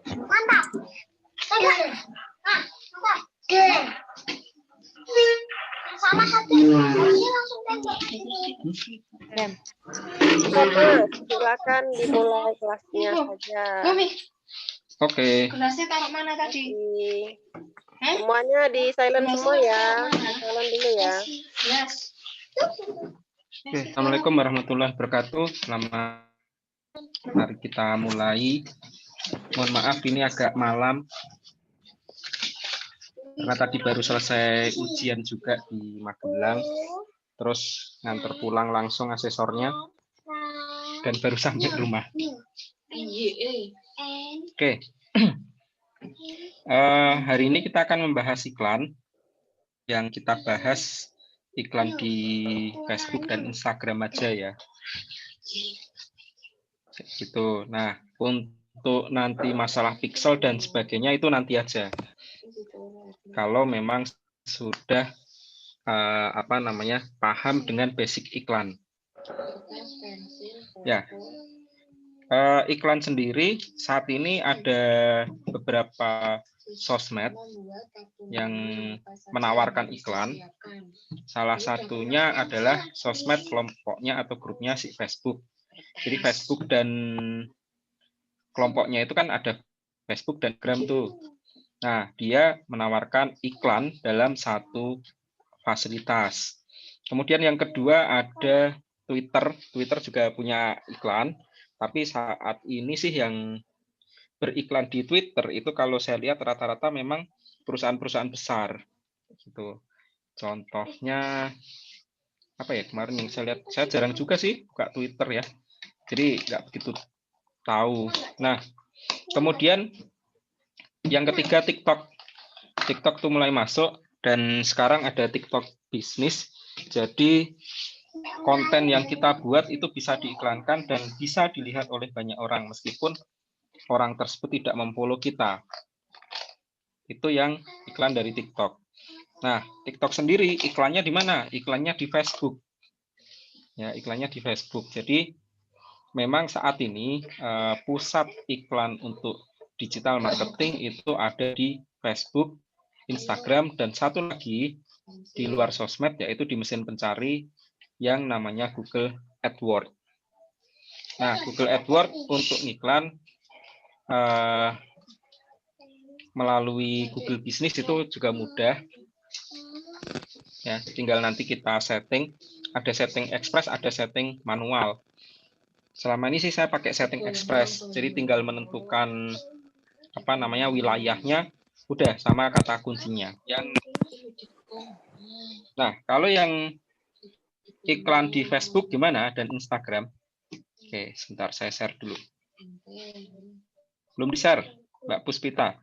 Mantap. Sama satu. Langsung tembak. Silakan dimulai kelasnya saja. Oke. Gelasnya taruh mana tadi? Semuanya di silent semua ya. Silent dulu ya. Yes. Oke. Assalamualaikum warahmatullahi wabarakatuh. Selamat. Mari kita mulai. Mohon maaf ini agak malam. Karena tadi baru selesai ujian juga di Magelang. Terus nganter pulang langsung asesornya. Dan baru sampai rumah. Oke. Hari ini kita akan membahas iklan. Yang kita bahas iklan di Facebook dan Instagram aja ya. Gitu. Nah, untuk nanti masalah pixel dan sebagainya itu nanti aja. Kalau memang sudah paham dengan basic iklan. Ya. Iklan sendiri saat ini ada beberapa sosmed yang menawarkan iklan. Salah satunya adalah sosmed kelompoknya atau grupnya si Facebook. Jadi Facebook dan kelompoknya itu kan ada Facebook dan Instagram tuh. Nah, dia menawarkan iklan dalam satu fasilitas. Kemudian yang kedua ada Twitter. Twitter juga punya iklan. Tapi saat ini sih yang beriklan di Twitter itu kalau saya lihat rata-rata memang perusahaan-perusahaan besar. Gitu. Contohnya apa ya kemarin yang saya lihat, saya jarang juga sih buka Twitter ya. Jadi nggak begitu tahu. Nah, kemudian yang ketiga TikTok. TikTok tuh mulai masuk dan sekarang ada TikTok bisnis. Jadi konten yang kita buat itu bisa diiklankan dan bisa dilihat oleh banyak orang meskipun orang tersebut tidak memfollow kita. Itu yang iklan dari TikTok. Nah, TikTok sendiri iklannya di mana? Iklannya di Facebook. Ya, iklannya di Facebook. Jadi memang saat ini pusat iklan untuk digital marketing itu ada di Facebook, Instagram, dan satu lagi di luar sosmed yaitu di mesin pencari yang namanya Google AdWords. Nah, Google AdWords untuk iklan melalui Google Business itu juga mudah. Ya, tinggal nanti kita setting. Ada setting express, ada setting manual. Selama ini sih saya pakai setting express. Jadi tinggal menentukan wilayahnya, udah sama kata kuncinya. Nah, kalau yang iklan di Facebook gimana dan Instagram? Oke, sebentar saya share dulu. Belum di-share, Mbak Puspita.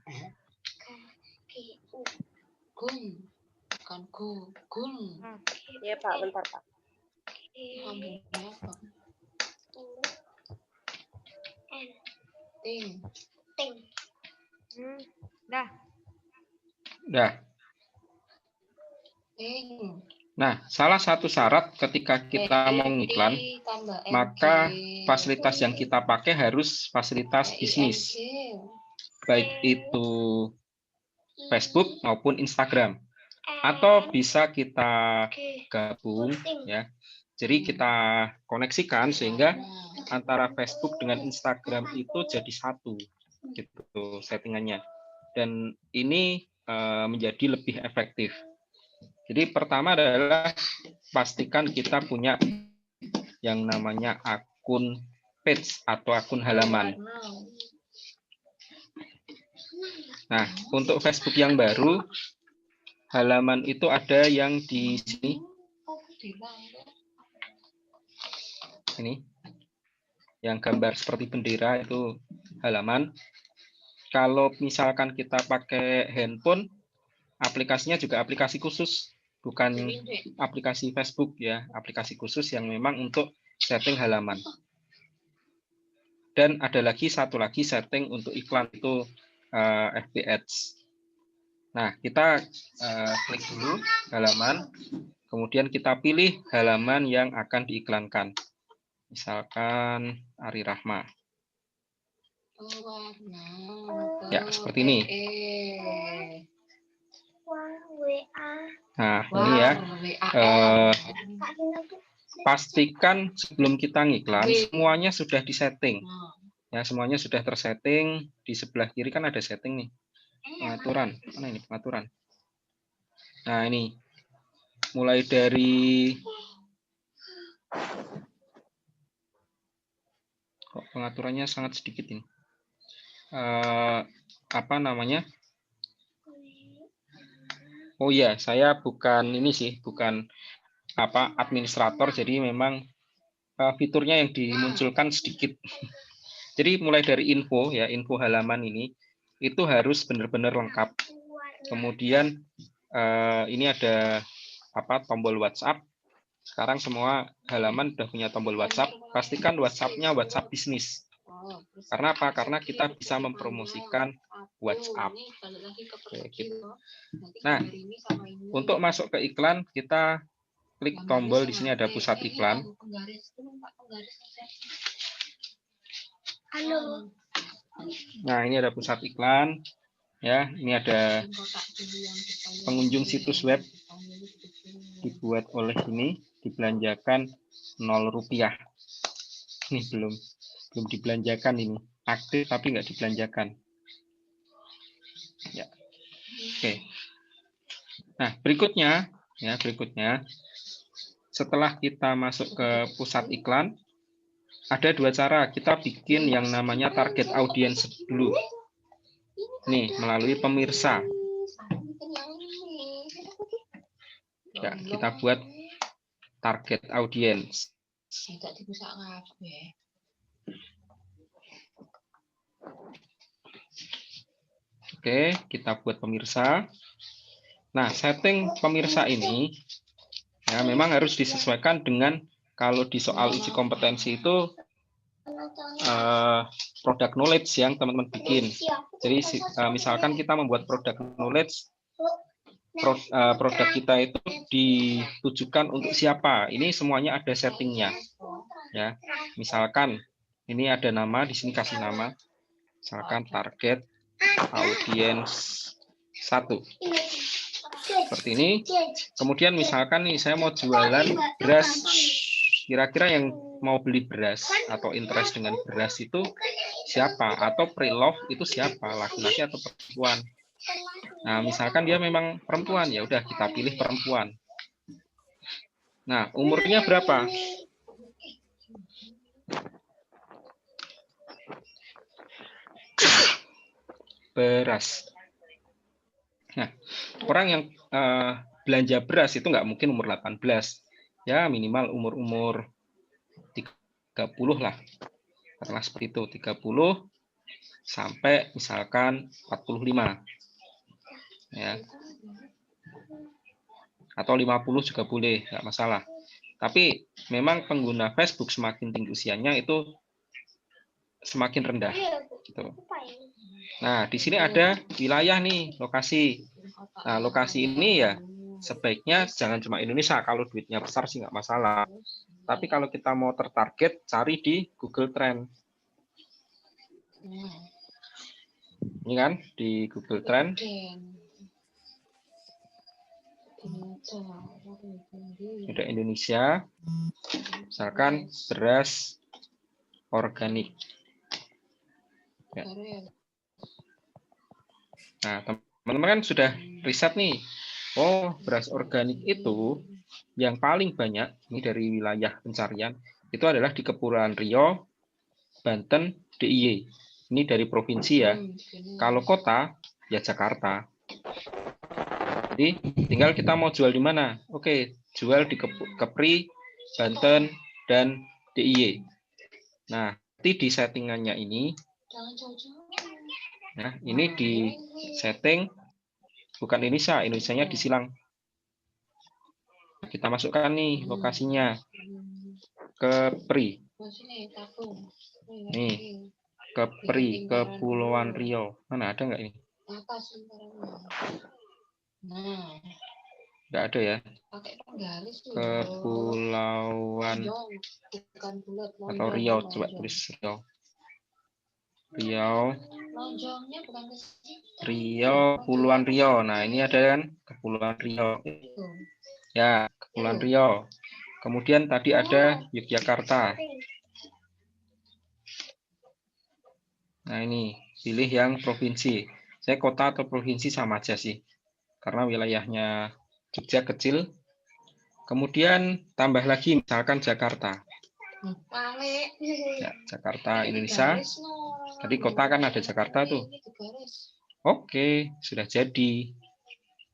Ya Pak, bentar Pak. Dah. Nah, salah satu syarat ketika kita mau iklan, maka fasilitas yang kita pakai harus fasilitas bisnis. Baik itu Facebook maupun Instagram. Atau bisa kita gabung ya. Jadi kita koneksikan sehingga antara Facebook dengan Instagram itu jadi satu gitu settingannya. Dan ini menjadi lebih efektif. Jadi pertama adalah pastikan kita punya yang namanya akun page atau akun halaman. Nah, untuk Facebook yang baru, halaman itu ada yang di sini. Ini. Yang gambar seperti bendera itu halaman. Kalau misalkan kita pakai handphone, aplikasinya juga aplikasi khusus, bukan aplikasi Facebook ya, aplikasi khusus yang memang untuk setting halaman. Dan ada lagi satu lagi setting untuk iklan itu FB Ads. Nah, kita klik dulu halaman, kemudian kita pilih halaman yang akan diiklankan. Misalkan Ari Rahma. Ya, seperti ini. Nah, ini ya. Pastikan sebelum kita ngiklan, semuanya sudah disetting. Ya, semuanya sudah tersetting. Di sebelah kiri kan ada setting nih. Pengaturan. Mana ini pengaturan? Nah, ini. Mulai dari kok pengaturannya sangat sedikit ini. Apa namanya? Oh ya, saya bukan ini sih, bukan apa administrator, jadi memang fiturnya yang dimunculkan sedikit. Jadi mulai dari info ya, info halaman ini itu harus benar-benar lengkap. Kemudian ini ada apa tombol WhatsApp. Sekarang semua halaman sudah punya tombol WhatsApp. Pastikan WhatsApp-nya WhatsApp bisnis. Karena apa? Karena kita bisa mempromosikan WhatsApp. Oke, gitu. Nah, untuk masuk ke iklan kita klik tombol di sini ada pusat iklan. Nah, ini ada pusat iklan. Ya, ini ada pengunjung situs web dibuat oleh ini, dibelanjakan 0 rupiah. Ini belum dibelanjakan ini. Aktif tapi nggak dibelanjakan. Ya. Oke. Nah, berikutnya setelah kita masuk ke pusat iklan, ada dua cara kita bikin yang namanya target audience dulu. Nih, melalui pemirsa. Ya, kita buat target audience. Oke, kita buat pemirsa. Nah, setting pemirsa ini ya memang harus disesuaikan dengan kalau di soal uji kompetensi itu product knowledge yang teman-teman bikin. Jadi misalkan kita membuat product knowledge, produk kita itu ditujukan untuk siapa. Ini semuanya ada settingnya. Ya, misalkan ini ada nama, di sini kasih nama. Misalkan target audience 1. Seperti ini. Kemudian misalkan nih saya mau jualan beras. Kira-kira yang mau beli beras atau interest dengan beras itu siapa? Atau pre-love itu siapa? Laki-laki atau perempuan? Nah, misalkan dia memang perempuan, ya udah kita pilih perempuan. Nah, umurnya berapa? Beras. Nah, orang yang belanja beras itu nggak mungkin umur 18. Ya, minimal umur-umur 30 lah. Karena seperti itu, 30 sampai misalkan 45. Ya. Atau 50 juga boleh, nggak masalah. Tapi memang pengguna Facebook semakin tinggi usianya itu semakin rendah. Gitu. Nah, di sini ada wilayah nih, lokasi. Nah, lokasi ini ya sebaiknya jangan cuma Indonesia. Kalau duitnya besar sih nggak masalah. Tapi kalau kita mau tertarget, cari di Google Trend. Ini kan di Google Trend. Ada Indonesia. Misalkan beras organik. Ya. Nah, teman-teman kan sudah riset nih. Oh, beras organik itu yang paling banyak ini dari wilayah pencarian itu adalah di Kepulauan Riau, Banten, DIY. Ini dari provinsi ya. Kalau kota ya Jakarta. Jadi tinggal kita mau jual di mana. Oke, jual di Kepri, Banten, dan DIY. Nah, nanti di settingannya ini, nah ini di setting bukan Indonesia, Indonesianya disilang. Kita masukkan nih lokasinya Kepri. Nih, Kepri, Kepulauan Riau. Mana ada nggak ini? Nggak ada ya. Kepulauan atau Riau, coba tulis Riau. Riau, Lonjongnya bukan ke sini. Riau, Kepulauan Riau. Nah, ini ada kan Kepulauan Riau. Ya, Kepulauan Riau. Kemudian tadi ada Yogyakarta. Nah, ini pilih yang provinsi. Saya kota atau provinsi sama aja sih. Karena wilayahnya Jogja kecil. Kemudian tambah lagi misalkan Jakarta. Ya, Jakarta, Indonesia. Tadi kota kan ada Jakarta tuh. Oke, sudah jadi.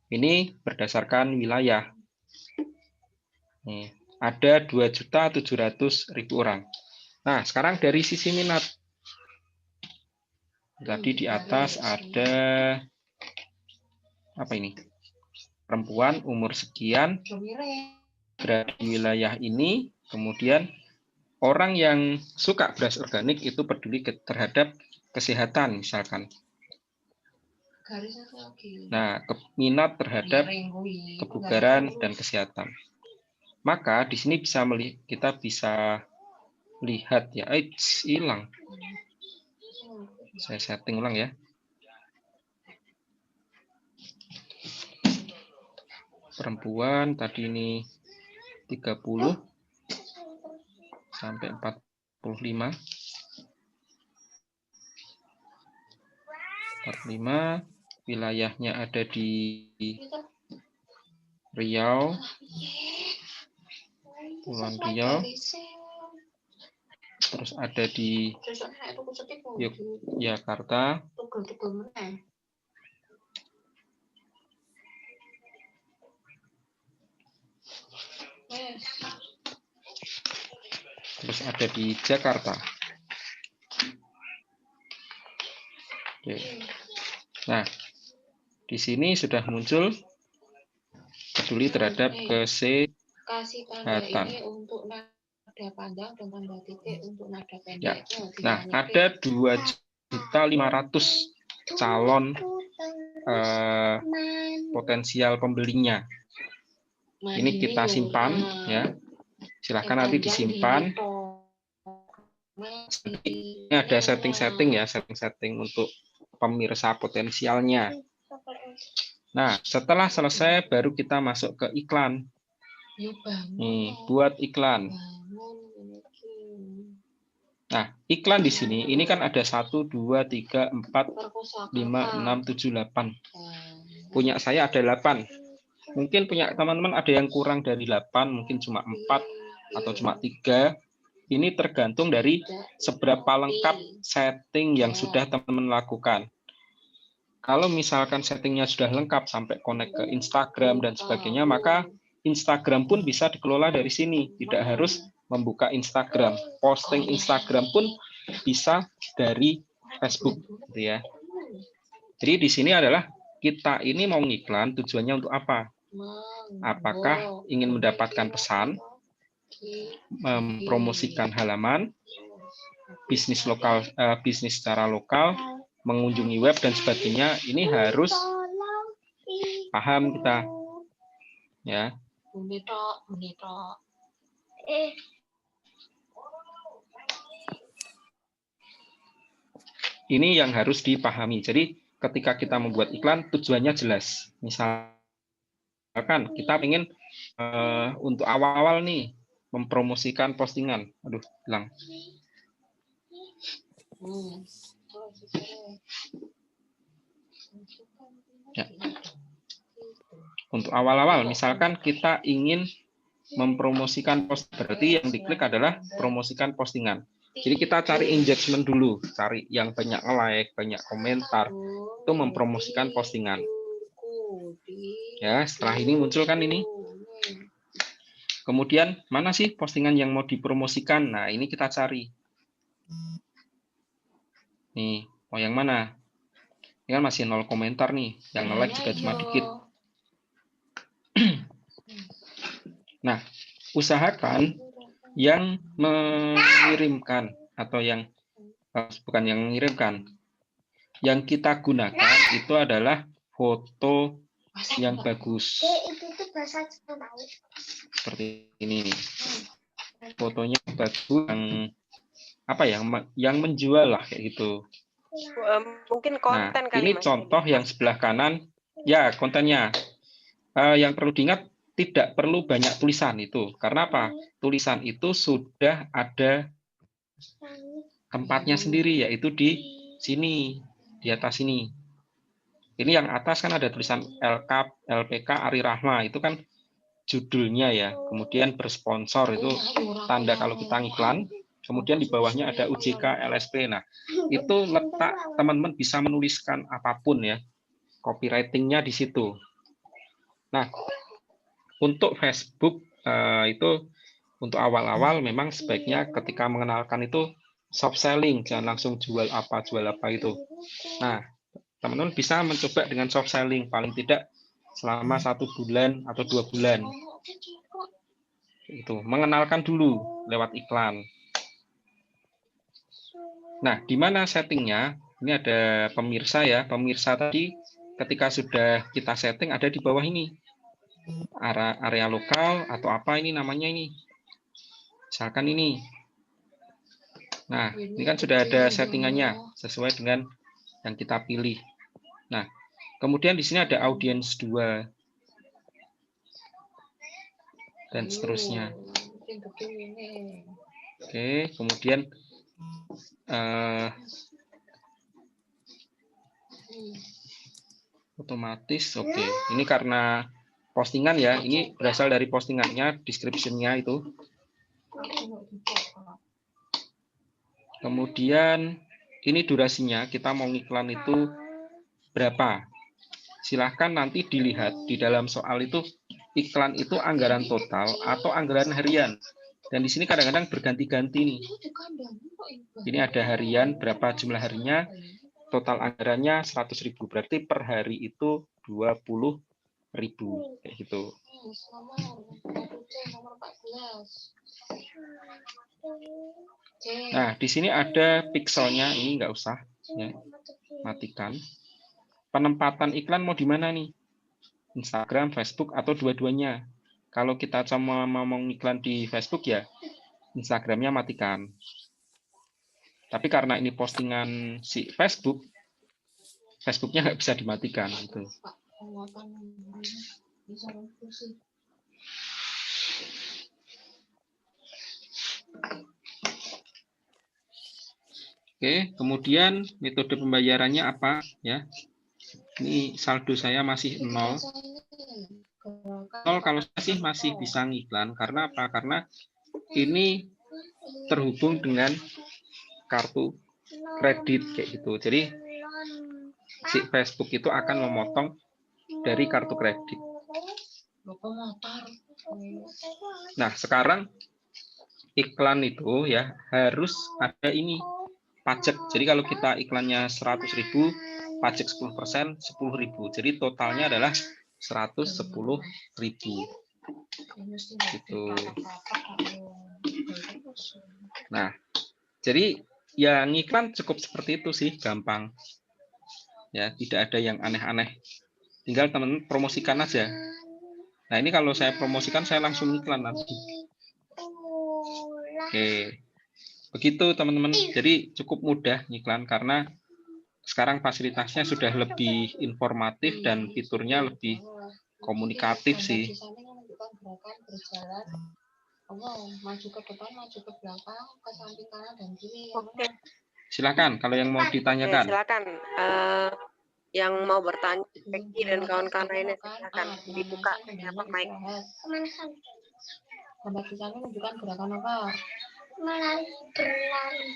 Ini berdasarkan wilayah. Nih, ada 2.700.000 orang. Nah, sekarang dari sisi minat. Tadi di atas ada apa ini? Perempuan umur sekian berada di wilayah ini, kemudian orang yang suka beras organik itu peduli terhadap kesehatan misalkan. Nah, minat terhadap kebugaran dan kesehatan. Maka di sini kita bisa lihat ya, hilang. Saya setting ulang ya. Perempuan tadi ini 30 sampai 45. 45, wilayahnya ada di Riau, Kepulauan Riau, terus ada di Yogyakarta, terus ada di Jakarta. Oke. Nah, di sini sudah muncul peduli terhadap kesehatan. Untuk nada panjang dan tanda titik untuk nada pendek. Ya. Nah, ada 2.500.000 calon potensial pembelinya. Ini kita simpan ya. Silahkan nanti disimpan. Ini ada setting-setting ya, setting-setting untuk pemirsa potensialnya. Nah, setelah selesai baru kita masuk ke iklan. Nih, buat iklan. Nah, iklan di sini, ini kan ada 1, 2, 3, 4, 5, 6, 7, 8. Punya saya ada 8. Mungkin punya teman-teman ada yang kurang dari 8, mungkin cuma 4 atau cuma 3. Ini tergantung dari seberapa lengkap setting yang sudah teman-teman lakukan. Kalau misalkan settingnya sudah lengkap sampai connect ke Instagram dan sebagainya, maka Instagram pun bisa dikelola dari sini. Tidak harus membuka Instagram. Posting Instagram pun bisa dari Facebook, gitu ya. Jadi di sini adalah kita ini mau ngiklan, tujuannya untuk apa? Apakah ingin mendapatkan pesan, mempromosikan halaman, bisnis lokal, bisnis secara lokal, mengunjungi web dan sebagainya. Ini harus paham kita, ya. Ini yang harus dipahami. Jadi ketika kita membuat iklan, tujuannya jelas. Misalkan kita ingin untuk awal-awal nih mempromosikan postingan. Aduh, hilang. Ya. Untuk awal-awal, misalkan kita ingin mempromosikan post, berarti yang diklik adalah promosikan postingan. Jadi kita cari engagement dulu, cari yang banyak like, banyak komentar, itu mempromosikan postingan. Ya, setelah ini muncul kan ini. Kemudian mana sih postingan yang mau dipromosikan? Nah, ini kita cari. Nih, mau yang mana? Ini kan masih 0 komentar nih, yang like juga cuma dikit. Nah, usahakan yang mengirimkan atau yang bukan yang mengirimkan, yang kita gunakan itu adalah foto yang bagus. Seperti ini nih. Fotonya bagus, yang apa ya, yang menjual lah kayak gitu. Mungkin Nah, konten kali ini Mas. contoh yang sebelah kanan. Ya, kontennya. Yang perlu diingat, tidak perlu banyak tulisan itu. Karena apa? Tulisan itu sudah ada tempatnya sendiri, yaitu di sini, di atas sini. Ini yang atas kan ada tulisan LK, LPK, Ari Rahma. Itu kan judulnya ya. Kemudian bersponsor itu tanda kalau kita ngiklan. Kemudian di bawahnya ada UJK, LSP. Nah, itu letak teman-teman bisa menuliskan apapun ya. Copywriting-nya di situ. Nah, untuk Facebook itu untuk awal-awal memang sebaiknya ketika mengenalkan itu soft selling, jangan langsung jual apa itu. Nah, teman-teman bisa mencoba dengan soft selling paling tidak selama 1 bulan atau 2 bulan. Itu mengenalkan dulu lewat iklan. Nah, di mana settingnya? Ini ada pemirsa ya. Pemirsa tadi ketika sudah kita setting ada di bawah ini. Area lokal atau apa ini namanya ini. Misalkan ini. Nah, ini kan sudah ada settingannya sesuai dengan yang kita pilih. Nah, kemudian di sini ada audiens 2 dan seterusnya. Oke, kemudian otomatis. Oke, ini karena postingan ya. Ini berasal dari postingannya, description-nya itu. Kemudian ini durasinya, kita mau ngiklan itu berapa. Silahkan nanti dilihat di dalam soal itu iklan itu anggaran total atau anggaran harian. Dan di sini kadang-kadang berganti-ganti nih. Ini ada harian, berapa jumlah harinya, total anggarannya 100.000. Berarti per hari itu 20.000 kayak gitu. Nah, di sini ada pixelnya, ini nggak usah ya, matikan. Penempatan iklan mau di mana nih? Instagram, Facebook, atau dua-duanya? Kalau kita cuma mau iklan di Facebook ya, Instagramnya matikan. Tapi karena ini postingan si Facebook, Facebooknya nggak bisa dimatikan gitu. Oke, kemudian metode pembayarannya apa ya? Ini saldo saya masih 0. 0 kalau saya sih masih bisa ngiklan. Karena apa? Karena ini terhubung dengan kartu kredit kayak gitu. Jadi si Facebook itu akan memotong dari kartu kredit. Nah, sekarang iklan itu ya harus ada ini pajak. Jadi kalau kita iklannya 100.000, pajak 10%, 10.000. Jadi totalnya adalah 110.000. Gitu. Nah, jadi ya ngiklan cukup seperti itu sih, gampang. Ya, tidak ada yang aneh-aneh. Tinggal teman-teman promosikan aja. Nah, ini kalau saya promosikan saya langsung iklan nanti. Oke. Begitu teman-teman. Jadi cukup mudah ngiklan karena sekarang fasilitasnya sudah lebih informatif dan fiturnya lebih komunikatif sih. Maju ke depan, maju ke belakang, ke samping kanan dan kiri. Oke. Silakan kalau yang mau ditanyakan. Oke, silakan. Yang mau bertanya, Becky dan kawan-kawan lainnya silakan dibuka apa mic. Gambar tulisannya menunjukkan gerakan apa? Berlari.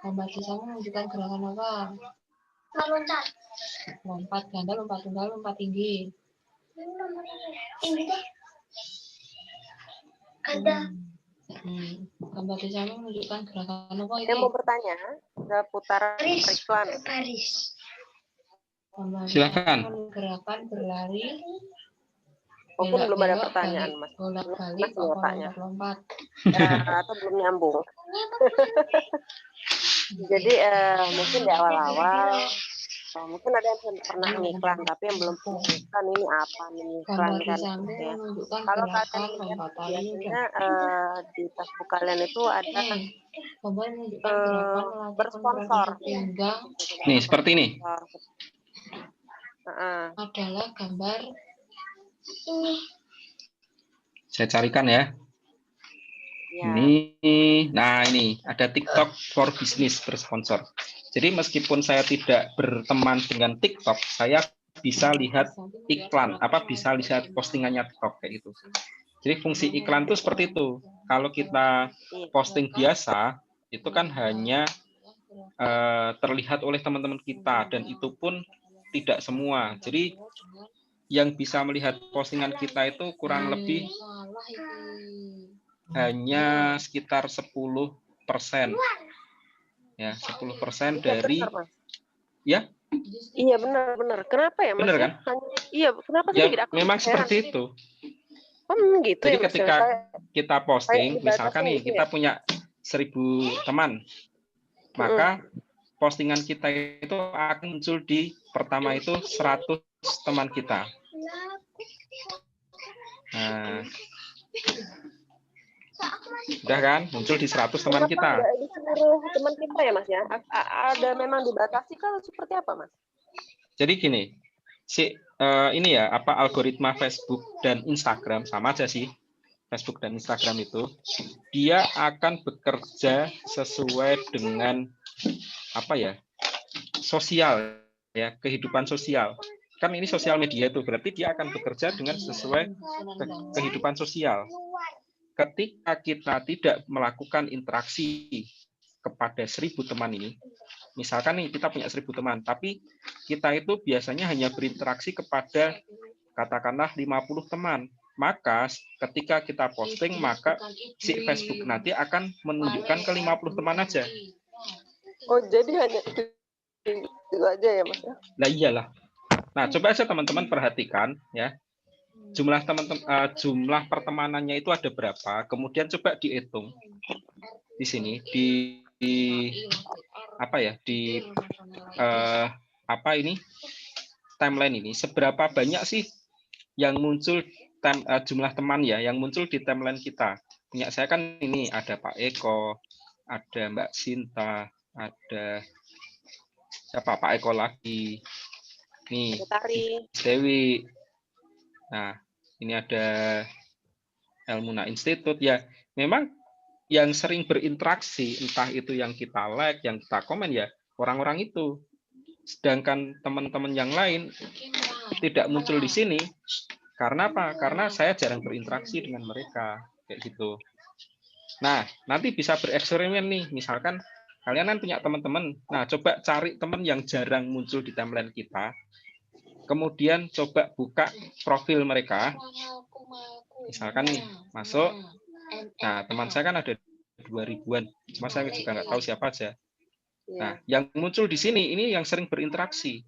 Gambar tulisannya menunjukkan gerakan apa? Meloncat. Lompat ganda, lompat tunggal, lompat tinggi. Tinggi deh. Ganda. Gambar tulisannya menunjukkan gerakan apa ini? Yang mau bertanya, sudah putar iklan. Baris. Silakan. Gerakan berlari. Mungkin belum ada pertanyaan, Mas. Bolak-balik lompat. Atau belum nyambung. Jadi mungkin di awal-awal Mungkin ada yang pernah ngiklan, tapi yang belum pernah ngiklan ini apa nih iklan Gambar di kan samping gitu ya. menunjukkan Kalau gerakan kalian lihat lompatan biasanya ludah. di Facebook kalian itu ada Gambar menunjukkan gerakan melatih bersponsor. kontraksi pinggang Nih, seperti ini. adalah gambar Saya carikan ya. Ya. Nah ini ada TikTok for Business bersponsor. Jadi meskipun saya tidak berteman dengan TikTok, saya bisa lihat iklan, bisa lihat postingannya TikTok kayak gitu. Jadi fungsi iklan itu seperti itu. Kalau kita posting biasa, itu kan hanya terlihat oleh teman-teman kita, dan itu pun tidak semua. Jadi yang bisa melihat postingan kita itu kurang lebih hanya sekitar 10%. Ya, 10% dari benar, Mas. Ya. Iya, benar. Kenapa ya, Mas? Benar kan? Iya, kenapa sih Ya, tidak? memang seperti itu. Gitu Jadi ya, Mas. ketika kita posting, misalkan nih gitu kita punya 1000 teman, maka postingan kita itu akan muncul di pertama itu 100 teman kita. Nah, udah kan muncul di 100 teman kita. Di seluruh teman kita ya, Mas ya. Ada memang dibatasi kan seperti apa, Mas? Jadi gini, ini ya algoritma Facebook dan Instagram sama aja sih. Facebook dan Instagram itu dia akan bekerja sesuai dengan sosial ya, kehidupan sosial. Kan ini sosial media itu berarti dia akan bekerja dengan sesuai kehidupan sosial. Ketika kita tidak melakukan interaksi kepada 1000 teman ini, misalkan nih kita punya 1000 teman, tapi kita itu biasanya hanya berinteraksi kepada katakanlah 50 teman, maka ketika kita posting, maka si Facebook nanti akan menunjukkan ke 50 teman aja. Oh, jadi hanya itu aja ya, Mas? Nah, iyalah. Nah, coba aja teman-teman perhatikan ya. Jumlah pertemanannya itu ada berapa? Kemudian coba dihitung di sini di timeline ini seberapa banyak sih yang muncul jumlah teman ya yang muncul di timeline kita. Punya saya kan ini ada Pak Eko, ada Mbak Sinta, ada siapa Pak Eko lagi. Nih, Dewi. Nah, ini ada Elmuna Institute ya. Memang yang sering berinteraksi, entah itu yang kita like, yang kita komen ya, orang-orang itu. Sedangkan teman-teman yang lain tidak muncul di sini. Karena apa? Karena saya jarang berinteraksi dengan mereka, kayak gitu. Nah, nanti bisa bereksperimen nih. Misalkan kalian kan punya teman-teman. Nah, coba cari teman yang jarang muncul di timeline kita. Kemudian coba buka profil mereka. Misalkan nih, masuk. Nah, teman saya kan ada 2000-an. Cuma saya juga nggak tahu siapa aja. Nah, yang muncul di sini ini yang sering berinteraksi.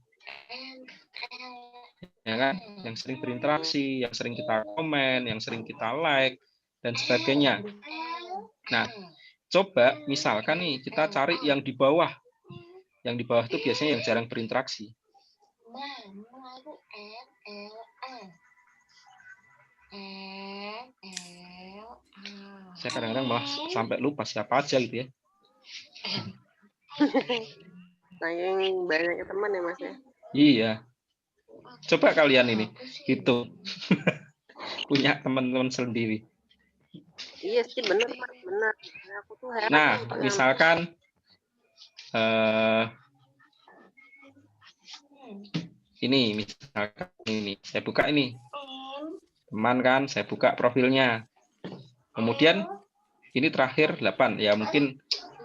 Ya kan? Yang sering berinteraksi, yang sering kita komen, yang sering kita like, dan sebagainya. Nah, coba misalkan nih kita cari yang di bawah. Yang di bawah itu biasanya yang jarang berinteraksi. Saya kadang-kadang malah sampai lupa siapa aja gitu ya. Saking banyaknya teman ya, Mas ya. Iya. Coba kalian ini itu punya teman-teman sendiri. Iya sih, benar. Aku tuh heran. Nah, misalkan ini misalkan ini saya buka ini teman kan, saya buka profilnya. Kemudian ini terakhir 8 ya, mungkin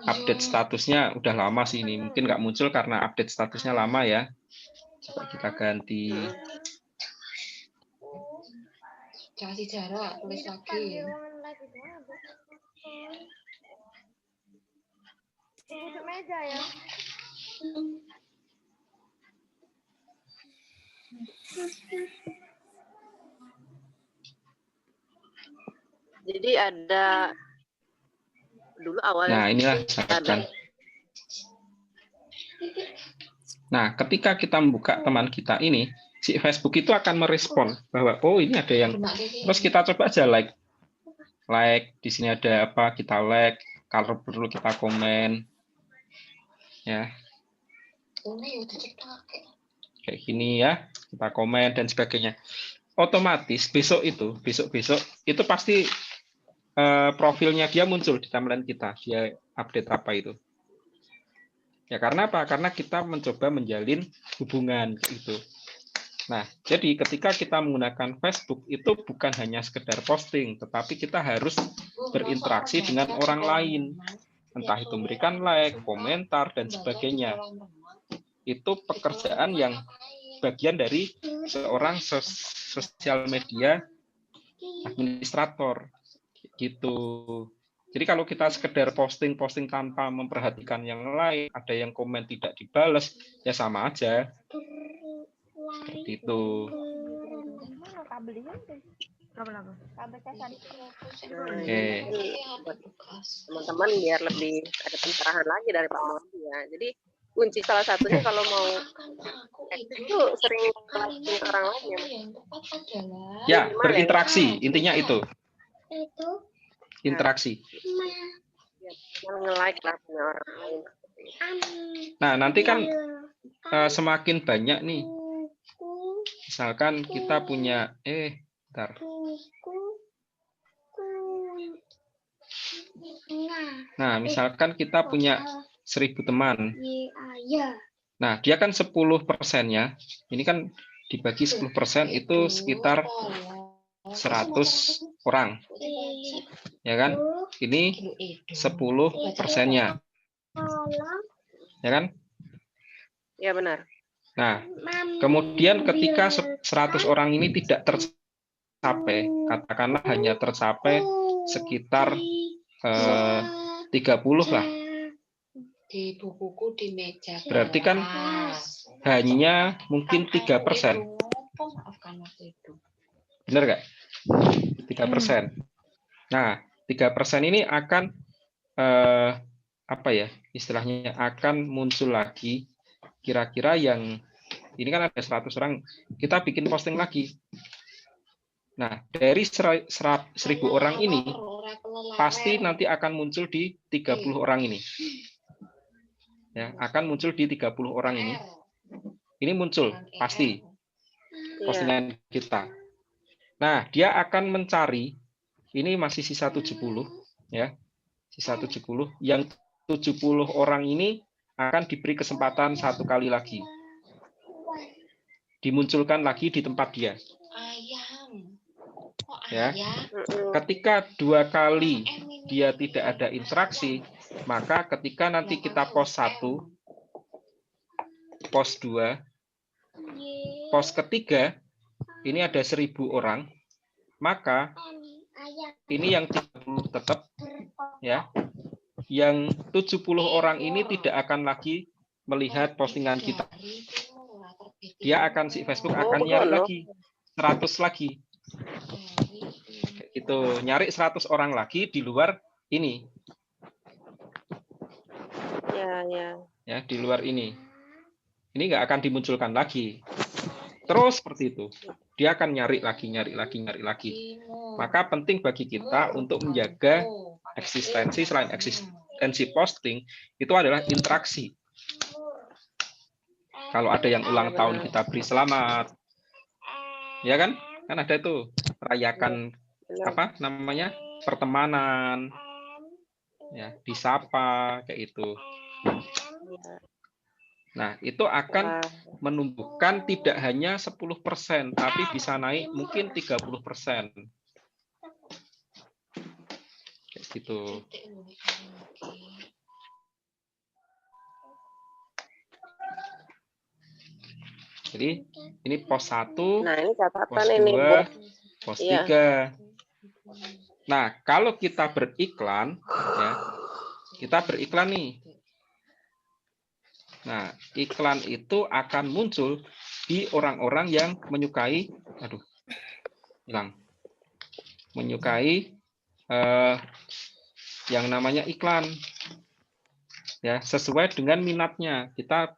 update statusnya udah lama sih ini, mungkin nggak muncul karena update statusnya lama ya. Coba kita ganti. kasih jarak, tulis lagi. Duduk meja ya. Jadi ada dulu awalnya. Nah, inilah misalkan. Nah, ketika kita membuka teman kita ini, si Facebook itu akan merespon bahwa oh ini ada yang, terus kita coba aja like di sini ada apa, kita like, kalau perlu kita komen, ya kayak gini ya, kita komen dan sebagainya. Otomatis besok itu pasti profilnya dia muncul di timeline kita, dia update apa itu. Ya karena apa? Karena kita mencoba menjalin hubungan gitu. Nah, jadi ketika kita menggunakan Facebook itu bukan hanya sekedar posting, tetapi kita harus berinteraksi dengan orang lain. Entah itu memberikan like, komentar, dan sebagainya. Itu pekerjaan yang bagian dari seorang sosial media administrator. Gitu. Jadi kalau kita sekedar posting tanpa memperhatikan yang lain, ada yang komen tidak dibalas, ya sama aja. Seperti itu. Oke. Teman-teman biar lebih ada pencerahan lagi dari Pak Modi ya. Jadi kunci salah satunya kalau mau itu sering melatih orang lain ya. Ya, berinteraksi, intinya itu. Interaksi. Nge-like lah punya orang lain. Nah, nanti kan semakin banyak nih. Misalkan kita punya, bentar. Nah, misalkan kita punya 1000 teman. Nah, dia kan 10%-nya. Ini kan dibagi 10% itu sekitar 100 orang. Ya kan? Ini 10%-nya. Ya kan? Ya benar. Nah, kemudian ketika 100 orang ini tidak tercapai, katakanlah hanya tercapai sekitar 30 lah. Di bukuku di meja. Berarti kan hanya mungkin 3%. Benar nggak? 3%. Nah, 3% ini akan apa ya? Istilahnya akan muncul lagi. Kira-kira yang ini kan ada 100 orang, kita bikin posting lagi. Nah, dari 1000 orang ini pasti nanti akan muncul di 30 orang ini. Ya, akan muncul di 30 orang ini. Ini muncul pasti postingan kita. Nah, dia akan mencari, ini masih sisa 70 ya. Sisa 70, yang 70 orang ini akan diberi kesempatan 1 kali lagi. Dimunculkan lagi di tempat dia. Ya. Ketika 2 kali dia tidak ada interaksi, maka ketika nanti kita post 1, post 2, post ketiga, ini ada 1000 orang, maka ini yang 30 tetap, ya. Yang 70 orang ini tidak akan lagi melihat postingan kita. Dia akan, si Facebook akan nyari lagi 100 lagi. Itu nyari 100 orang lagi di luar ini. Ya, di luar ini. Ini nggak akan dimunculkan lagi. Terus seperti itu. Dia akan nyari lagi. Maka penting bagi kita untuk menjaga eksistensi, selain eksistensi posting, itu adalah interaksi. Kalau ada yang ulang tahun, kita beri selamat. Ya kan? Kan ada itu rayakan apa namanya? Pertemanan. Ya, disapa kayak itu. Nah, itu akan menumbuhkan tidak hanya 10%, tapi bisa naik mungkin 30%. Kayak gitu. Jadi ini pos 1, nah, ini pos 2, pos 3. Nah, kalau kita beriklan, ya, kita beriklan nih. Nah, iklan itu akan muncul di orang-orang yang menyukai, menyukai yang namanya iklan, ya, sesuai dengan minatnya. Kita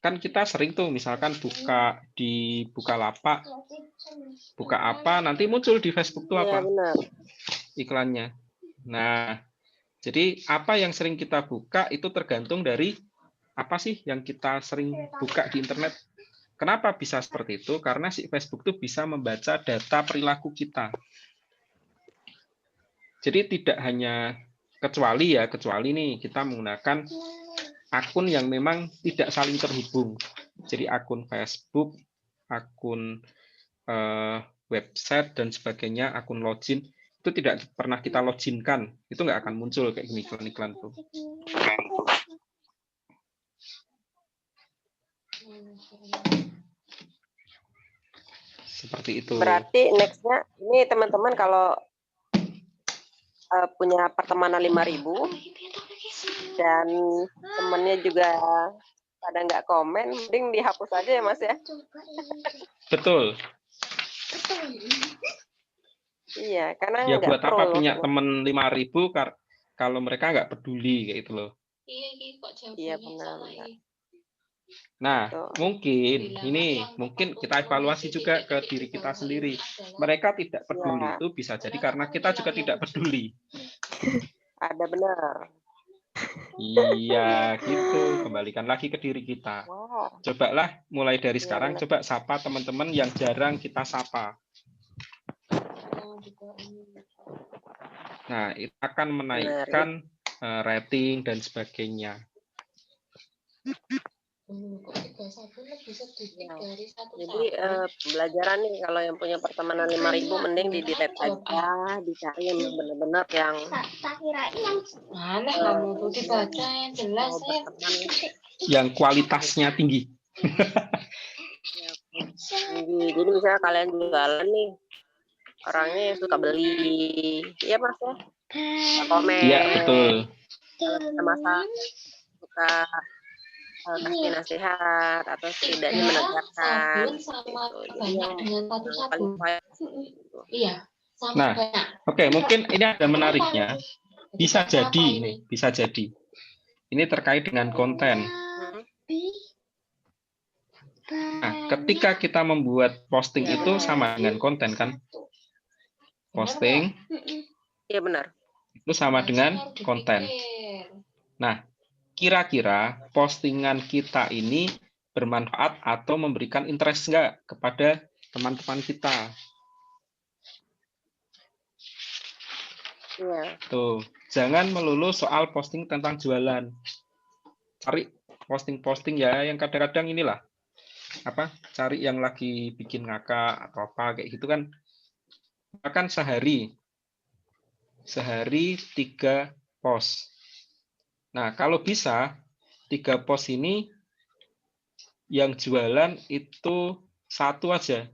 kan kita sering tuh misalkan buka di Bukalapak, buka apa, nanti muncul di Facebook tuh Iya, apa? benar. Iklannya. Nah, jadi apa yang sering kita buka itu tergantung dari apa sih yang kita sering buka di internet. Kenapa bisa seperti itu? Karena si Facebook tuh bisa membaca data perilaku kita. Jadi tidak hanya kecuali nih kita menggunakan akun yang memang tidak saling terhubung. Jadi akun Facebook, akun website dan sebagainya, akun login itu tidak pernah kita loginkan, itu nggak akan muncul kayak gini iklan-iklan tuh. Seperti itu. Berarti next-nya ini teman-teman kalau punya pertemanan 5.000 dan temennya juga pada nggak komen, mending dihapus aja ya Mas ya. Betul. Iya, karena Ya nggak buat apa perlu. punya temen 5.000 kalau mereka nggak peduli kayak gitu loh. Iya benar. Nah, Tuh. mungkin kita evaluasi juga ke diri kita sendiri. Mereka tidak peduli Ya. itu bisa jadi karena kita juga tidak peduli. Ada benar. Iya, gitu. Kembalikan lagi ke diri kita. Wow. Cobalah mulai dari Iya, sekarang, benar. coba sapa teman-teman yang jarang kita sapa. Nah, itu akan menaikkan rating dan sebagainya. Jadi pembelajaran nih kalau yang punya pertemanan 5.000 mending di-delete aja, dicari yang benar-benar yang Mana kamu tuh dibaca yang jelas mau ya. berteman Yang kualitasnya tinggi. tinggi. Jadi misalnya kalian jualan nih, orangnya yang suka beli, iya Mas ya, suka komen. Iya, betul. Kalau kita masak suka kasih nasihat atau setidaknya menegakkan. Sabun sama Gitu. Jadi banyak yang dengan satu paling sabun. gitu. Iya, sama Nah, banyak. Oke, mungkin ini ada menariknya. Bisa jadi ini, bisa jadi. Ini terkait dengan konten. Nah, ketika kita membuat posting itu sama dengan konten kan? Posting Iya benar. itu sama dengan konten. Nah, kira-kira postingan kita ini bermanfaat atau memberikan interest nggak kepada teman-teman kita? Iya. Tuh, jangan melulu soal posting tentang jualan. Cari posting-posting ya yang kadang-kadang inilah apa? Cari yang lagi bikin ngakak atau apa kayak gitu kan. Bahkan sehari 3 post. Nah, kalau bisa 3 post ini yang jualan itu 1 aja.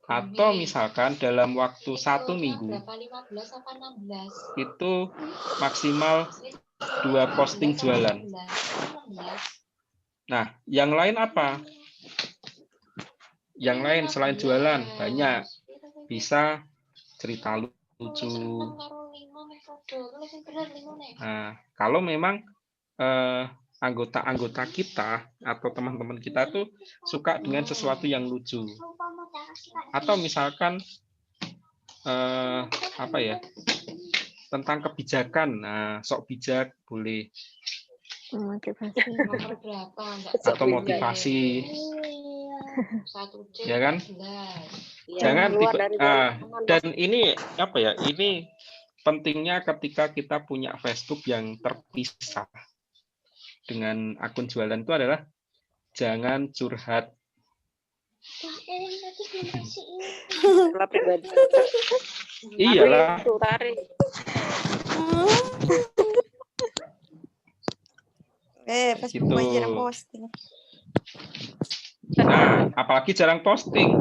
Atau misalkan dalam waktu 1 minggu itu maksimal 2 posting jualan. Nah, yang lain apa? Yang lain selain jualan banyak. Bisa cerita lucu. Nah, kalau memang anggota-anggota kita atau teman-teman kita tuh suka dengan sesuatu yang lucu. Atau misalkan apa ya? Tentang kebijakan. Nah, sok bijak boleh. Atau motivasi. Ya kan? Jangan dan ini apa ya? Ini pentingnya ketika kita punya Facebook yang terpisah dengan akun jualan itu adalah jangan curhat. Iyalah. Facebook gitu. Jarang posting. Nah, apalagi jarang posting.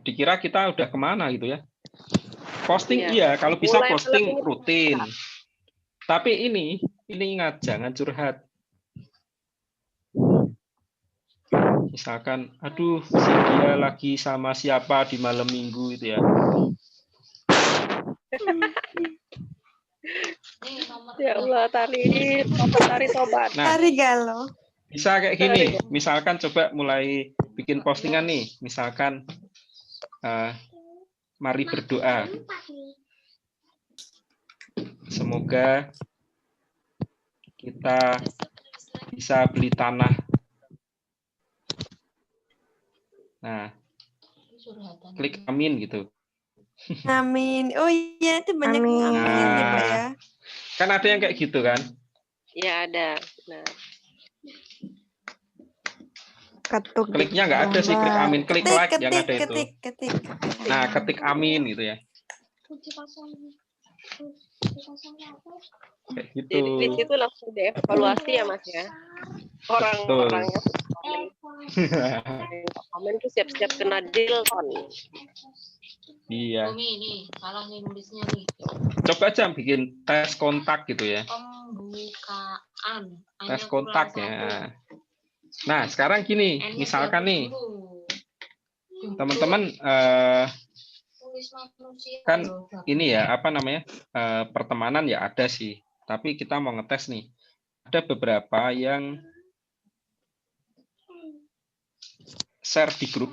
Dikira kita udah kemana gitu ya. Posting iya, kalau bisa posting rutin. Tapi ini ingat jangan curhat. Misalkan, aduh, dia lagi sama siapa di malam minggu itu ya. Ya Allah, tari sobat. Nah, tari galau. Bisa kayak gini, misalkan coba mulai bikin postingan nih, misalkan mari berdoa. Semoga kita bisa beli tanah. Nah, klik amin gitu. Amin. Oh iya, itu banyak yang amin ya, Pak ya. Kan ada yang kayak gitu kan? Ya ada. Nah, Ketuk Kliknya nggak ada sih, klik amin, klik like yang ada itu. Ketik. Nah, ketik amin gitu ya. Kayak gitu. jadi di situ langsung dievaluasi ya Mas ya. Orang-orangnya komen tuh siap-siap kena dilton. Iya. Nih, salah nih nulisnya nih. Coba aja bikin tes kontak gitu ya. Pembukaan. Tes kontak ya. Nah, sekarang gini, misalkan nih, teman-teman kan ini ya, apa namanya, pertemanan ya ada sih, tapi kita mau ngetes nih. Ada beberapa yang share di grup,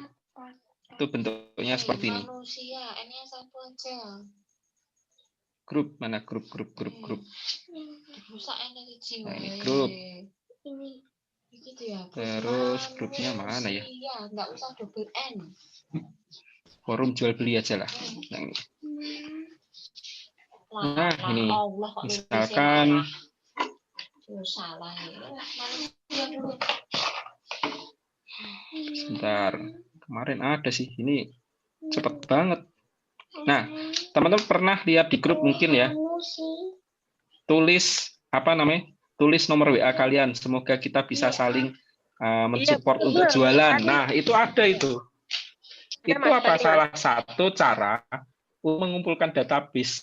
itu bentuknya seperti ini. Grup, mana grup. Nah, ini grup. Terus grupnya mana ya? Forum jual beli aja lah. Nah, ini misalkan sebentar, kemarin ada sih, ini cepet banget. Nah, teman-teman pernah lihat di grup mungkin ya, tulis apa namanya? Tulis nomor WA kalian. Semoga kita bisa saling mensupport untuk jualan. Nah, itu ada itu. Itu apa salah satu cara mengumpulkan database.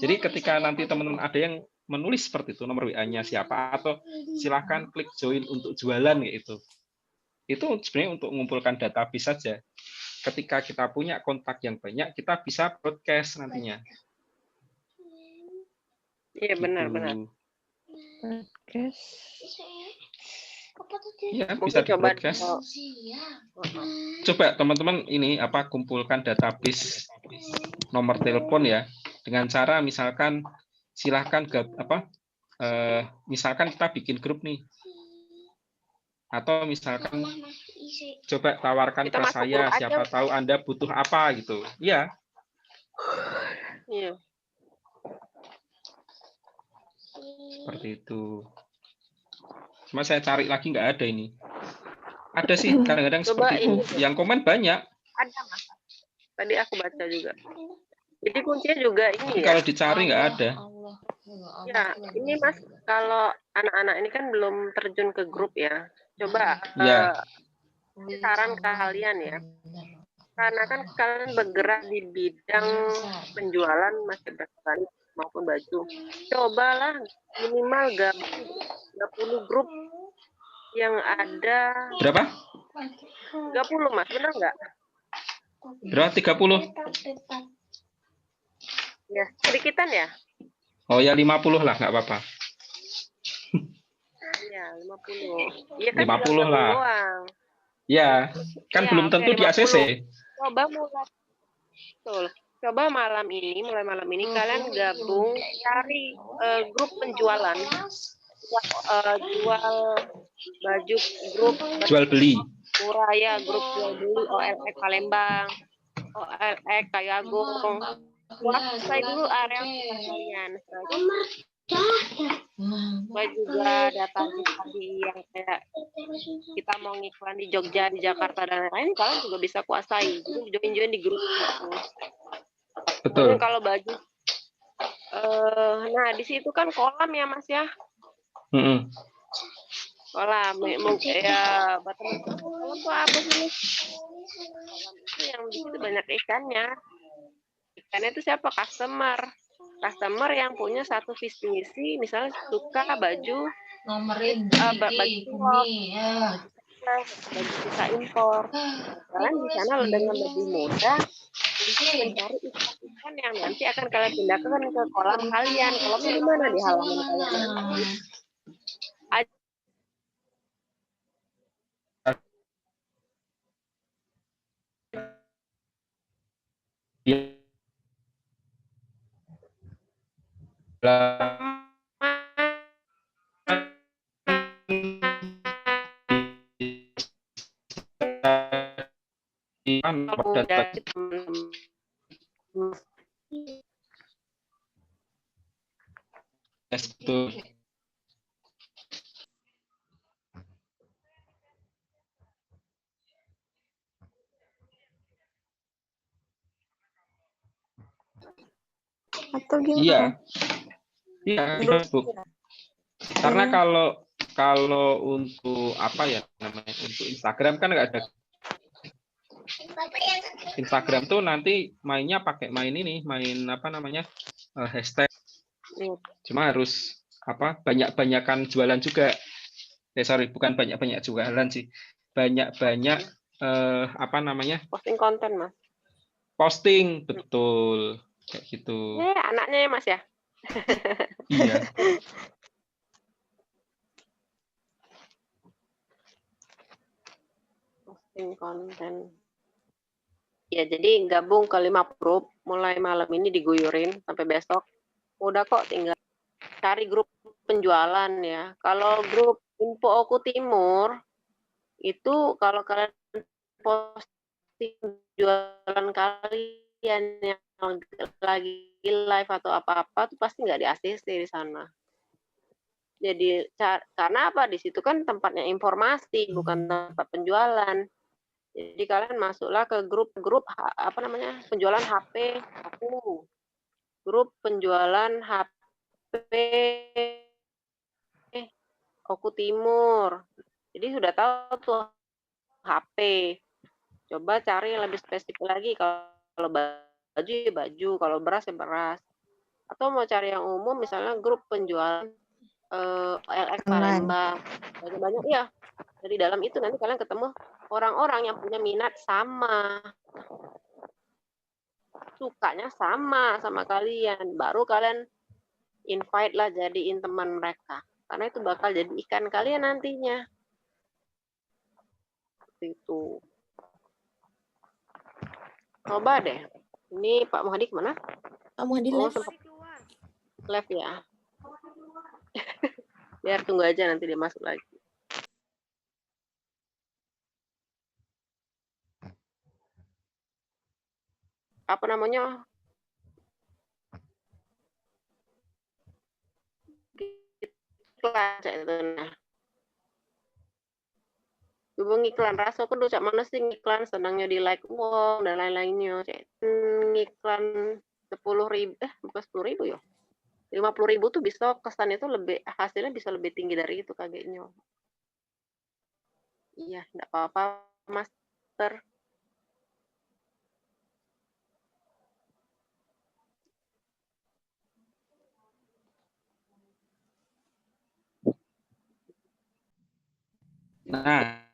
Jadi ketika nanti teman-teman ada yang menulis seperti itu, nomor WA-nya siapa, atau silahkan klik join untuk jualan gitu. Itu sebenarnya untuk mengumpulkan database saja. Ketika kita punya kontak yang banyak, kita bisa broadcast nantinya. Iya benar-benar. Podcast. Ya, bisa di broadcast. Coba teman-teman ini apa kumpulkan database nomor telepon ya, dengan cara misalkan silahkan misalkan kita bikin grup nih, atau misalkan coba tawarkan Kita ke saya, siapa tahu Anda butuh apa gitu. Iya. Iya. Seperti itu. Cuma saya cari lagi nggak ada ini. Ada sih kadang-kadang seperti itu. Yang komen banyak. Ada Mas. Tadi aku baca juga. Jadi kuncinya juga ini ya. Kalau dicari nggak ada. Ya, ini Mas, kalau anak-anak ini kan belum terjun ke grup ya. Coba saran kalian ya. Karena kan kalian bergerak di bidang penjualan masih bertani maupun baju. Cobalah minimal gabung 30 grup yang ada. Berapa? 30 Mas, benar nggak? Berapa 30? Ya, sedikitan ya? Oh ya 50 lah, nggak apa-apa. Iya, 50. Iya kan 50 lah. Doang. Ya, kan Ya, belum tentu di ACC. Coba mulai. Betul. Coba mulai malam ini kalian gabung cari grup penjualan. Jual baju grup Jual beli. murah ya, grup jual beli OLX Palembang, OLX Kayagung. Kuasai dulu area kalian. Juga data tadi yang kayak kita mau ngiklan di Jogja, di Jakarta dan lain-lain, kalian juga bisa kuasai. Jadi join di grup itu. Betul. Dan kalau baju, nah di situ kan kolam ya Mas ya. Kolam, mungkin ya kolam tuh apa sih? Kolam itu yang di situ banyak ikannya. Ikannya itu siapa? Customer yang punya satu visi misi, misalnya suka baju nomerin baju bisa impor. Kalian di sana dengan lebih mudah untuk mencari ikan yang nanti akan kalian pindahkan ke kolam kalian. Kolamnya di mana? Di halaman kalian. Betul. Atau gimana? Iya, iya di Facebook. Karena kalau untuk apa ya namanya, untuk Instagram kan nggak ada. Instagram tuh nanti mainnya pakai main apa namanya, hashtag. Cuma harus apa, banyak-banyakan jualan juga. Sorry, bukan banyak-banyak jualan sih. Banyak-banyak apa namanya? Posting konten, Mas. Posting, betul. Kayak gitu. Anaknya ya, Mas ya? Iya. Posting konten. Ya, jadi gabung ke 5 grup, mulai malam ini diguyurin sampai besok. Udah kok, tinggal cari grup penjualan ya. Kalau grup Info Oku Timur, itu kalau kalian posting jualan kalian yang lagi live atau apa-apa, tuh pasti nggak di-ACC di sana. Jadi, karena apa? Di situ kan tempatnya informasi, bukan tempat penjualan. Jadi kalian masuklah ke grup apa namanya, penjualan HP aku, grup penjualan HP Oku Timur. Jadi sudah tahu tuh HP. Coba cari yang lebih spesifik lagi, kalau baju ya baju, kalau beras ya beras. Atau mau cari yang umum, misalnya grup penjualan LX Palembang. Banyak-banyak ya. Dari dalam itu nanti kalian ketemu orang-orang yang punya minat sama. Sukanya sama kalian. Baru kalian invite lah, jadiin teman mereka. Karena itu bakal jadi ikan kalian nantinya. Itu. Coba deh. Ini Pak Muhadi kemana? Pak Muhadi live. Live ya. Biar tunggu aja nanti dia masuk lagi. Apa namanya? Iklan itu nah. Hubung iklan raso aku cak mana sih iklan senangnya di like wong dan lain-lainnya. Iklan 10.000 bukan 10.000 ya. 50.000 tuh bisa kesan itu lebih, hasilnya bisa lebih tinggi dari itu kagetnya. Iya, enggak apa-apa, Master. Nah,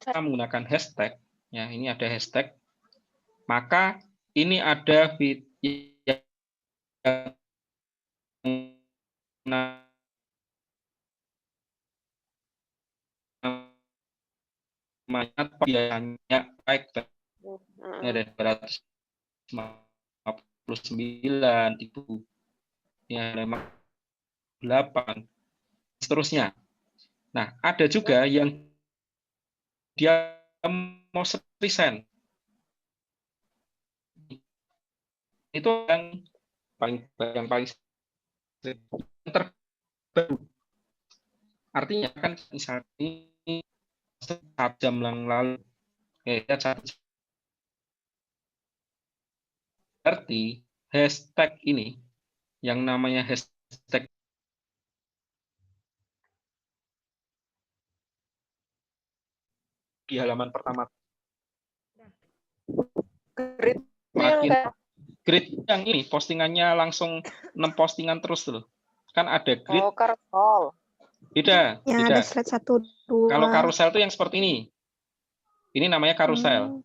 kita menggunakan hashtag, ya ini ada hashtag, maka ini ada biasanya baik ada 259.000 ya 8 seterusnya. Nah, ada juga yang dia mau resign. Itu yang paling terbaru. Artinya kan saat ini 1 jam yang lalu, berarti hashtag ini yang namanya hashtag di halaman pertama. Grid yang ini postingannya langsung 6 postingan terus loh. Kan ada grid. Oh, karusel. Beda. Ada slide 1, 2. Kalau karusel itu yang seperti ini. Ini namanya karusel.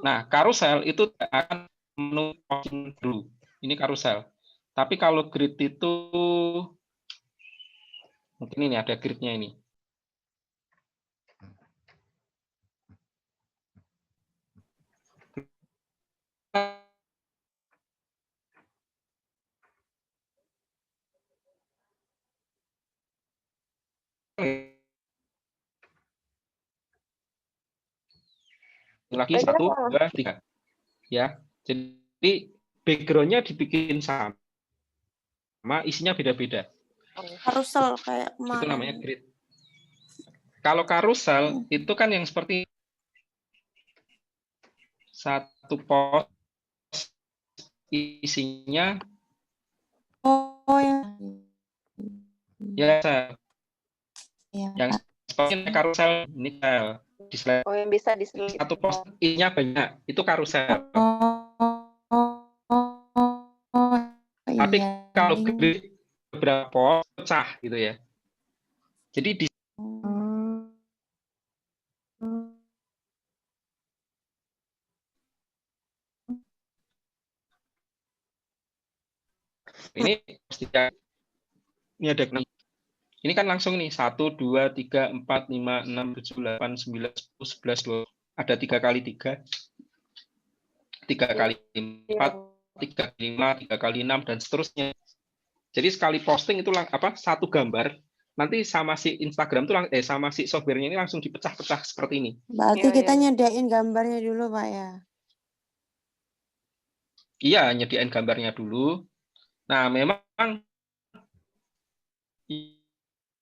Nah, karusel itu akan menu posting dulu. ini karusel. Tapi kalau grid itu mungkin ini ada gridnya ini. Lagi 1, 2, 3. Ya, jadi background-nya dibikin sama, isinya beda-beda. Karusel kayak kemarin. Itu namanya grid. Kalau karusel itu kan yang seperti satu pos isinya ya yang seperti karusel ini di slide. Oh, yang bisa diselip. Satu pos isinya banyak, itu karusel. Tapi kalau grid beberapa pos pecah gitu ya. Jadi di ini ada ini kan langsung nih 1, 2, 3, 4, 5, 6, 7, 8, 9, 10, 11, 12. Ada 3 kali 3, 3 kali 4, 3 kali 5, 3 kali 6 dan seterusnya. Jadi sekali posting itu satu gambar nanti sama si Instagram tuh sama si softwarenya ini langsung dipecah-pecah seperti ini. Berarti kita nyediain gambarnya dulu, Pak ya. Iya, nyediain gambarnya dulu. Nah, memang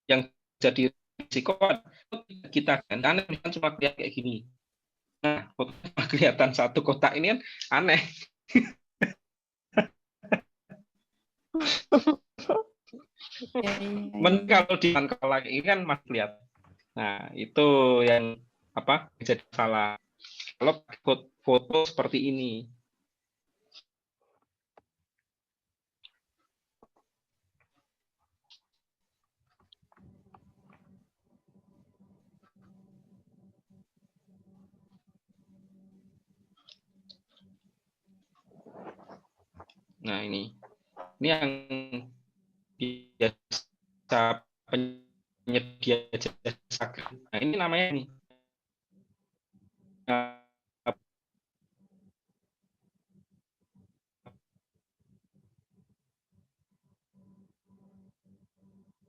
yang jadi risiko kita kan cuma lihat kayak gini. Nah, kelihatan satu kotak ini kan aneh. Kalau di lagi ini kan masih lihat. Nah, itu yang jadi salah. Kalau foto seperti ini. Nah, ini yang biasa penyedia jasa. Nah, ini namanya nih.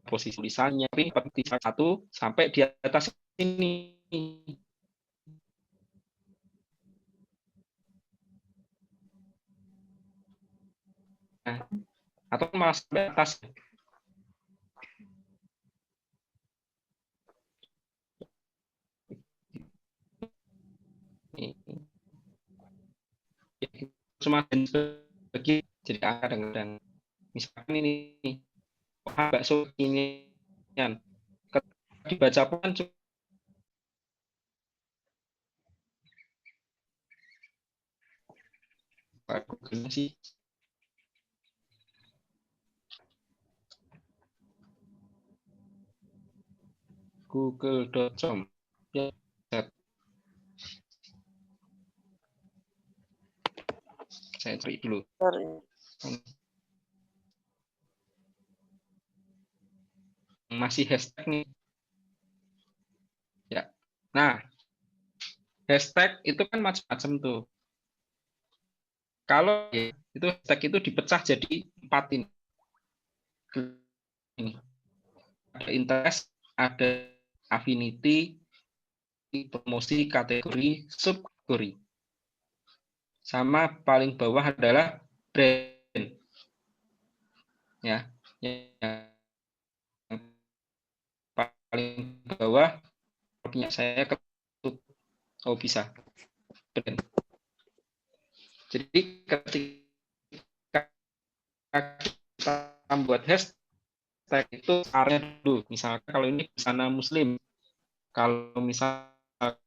Posisi tulisannya seperti 1 sampai di atas ini. Nah, atau malah sampai atas. Semakin bagi jadi kadang-kadang misalkan ini bakso ini kan dibaca pun Google sih google.com ya. Saya cari dulu. Masih hashtag nih. Ya. Nah, hashtag itu kan macam-macam tuh. Kalau itu hashtag itu dipecah jadi 4 ini. Ada interest, ada affinity, promosi, kategori, subkategori. Sama paling bawah adalah brand. Ya. Yang paling bawah punya saya bisa brand. Jadi ketika kita membuat hashtag itu area dulu. Misalkan kalau ini busana muslim, kalau misalkan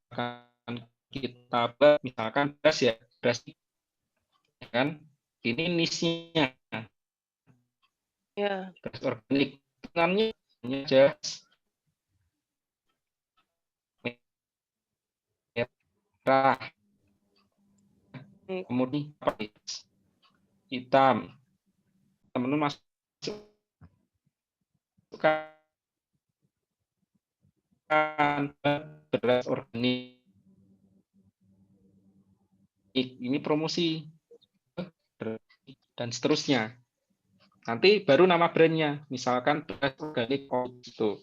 kita misalkan beras ya beras kan ini niche-nya ya beras organik namanya aja merah kemudian hitam. Teman-teman masukkan beras organik. Ini promosi dan seterusnya. Nanti baru nama brandnya, misalkan beras organik itu.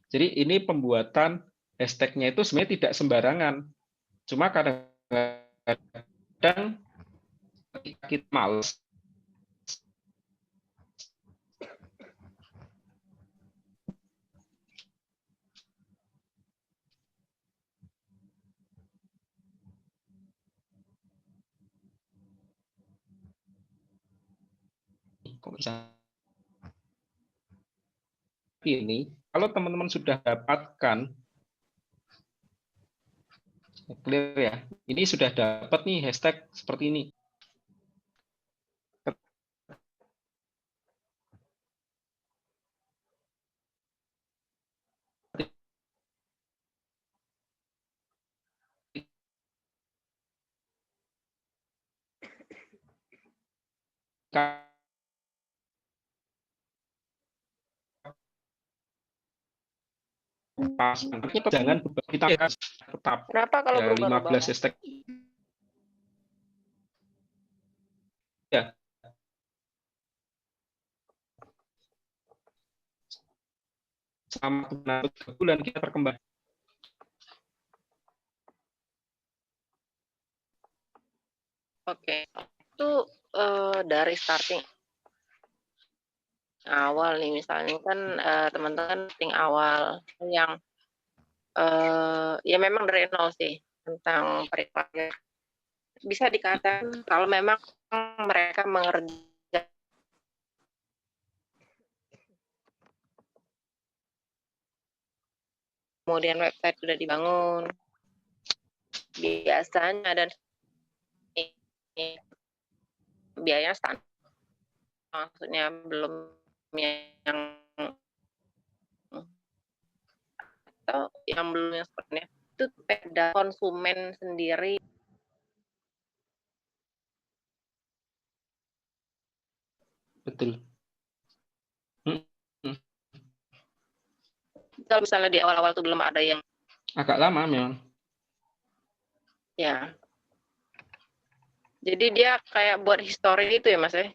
Jadi ini pembuatan hashtag-nya itu sebenarnya tidak sembarangan. Cuma kadang-kadang ketika kita males, kok bisa ini, kalau teman-teman sudah dapatkan, clear ya, ini sudah dapat nih hashtag seperti ini. Pas, jangan kita tetap Kenapa kalau ya, berubah-ubah? 15 hashtag ya. Selama 3 bulan kita berkembang. Oke, itu dari starting awal nih, misalnya kan teman-teman starting awal yang ya memang dari nol sih tentang periklanan. Bisa dikatakan kalau memang mereka mengerjakan, kemudian website sudah dibangun, biasanya dan biayanya standar, maksudnya belum yang atau yang belum yang sepertinya itu pada konsumen sendiri. Betul. Kalau misalnya di awal-awal tuh belum ada yang agak lama memang. Ya. Jadi dia kayak buat history itu ya Mas ya?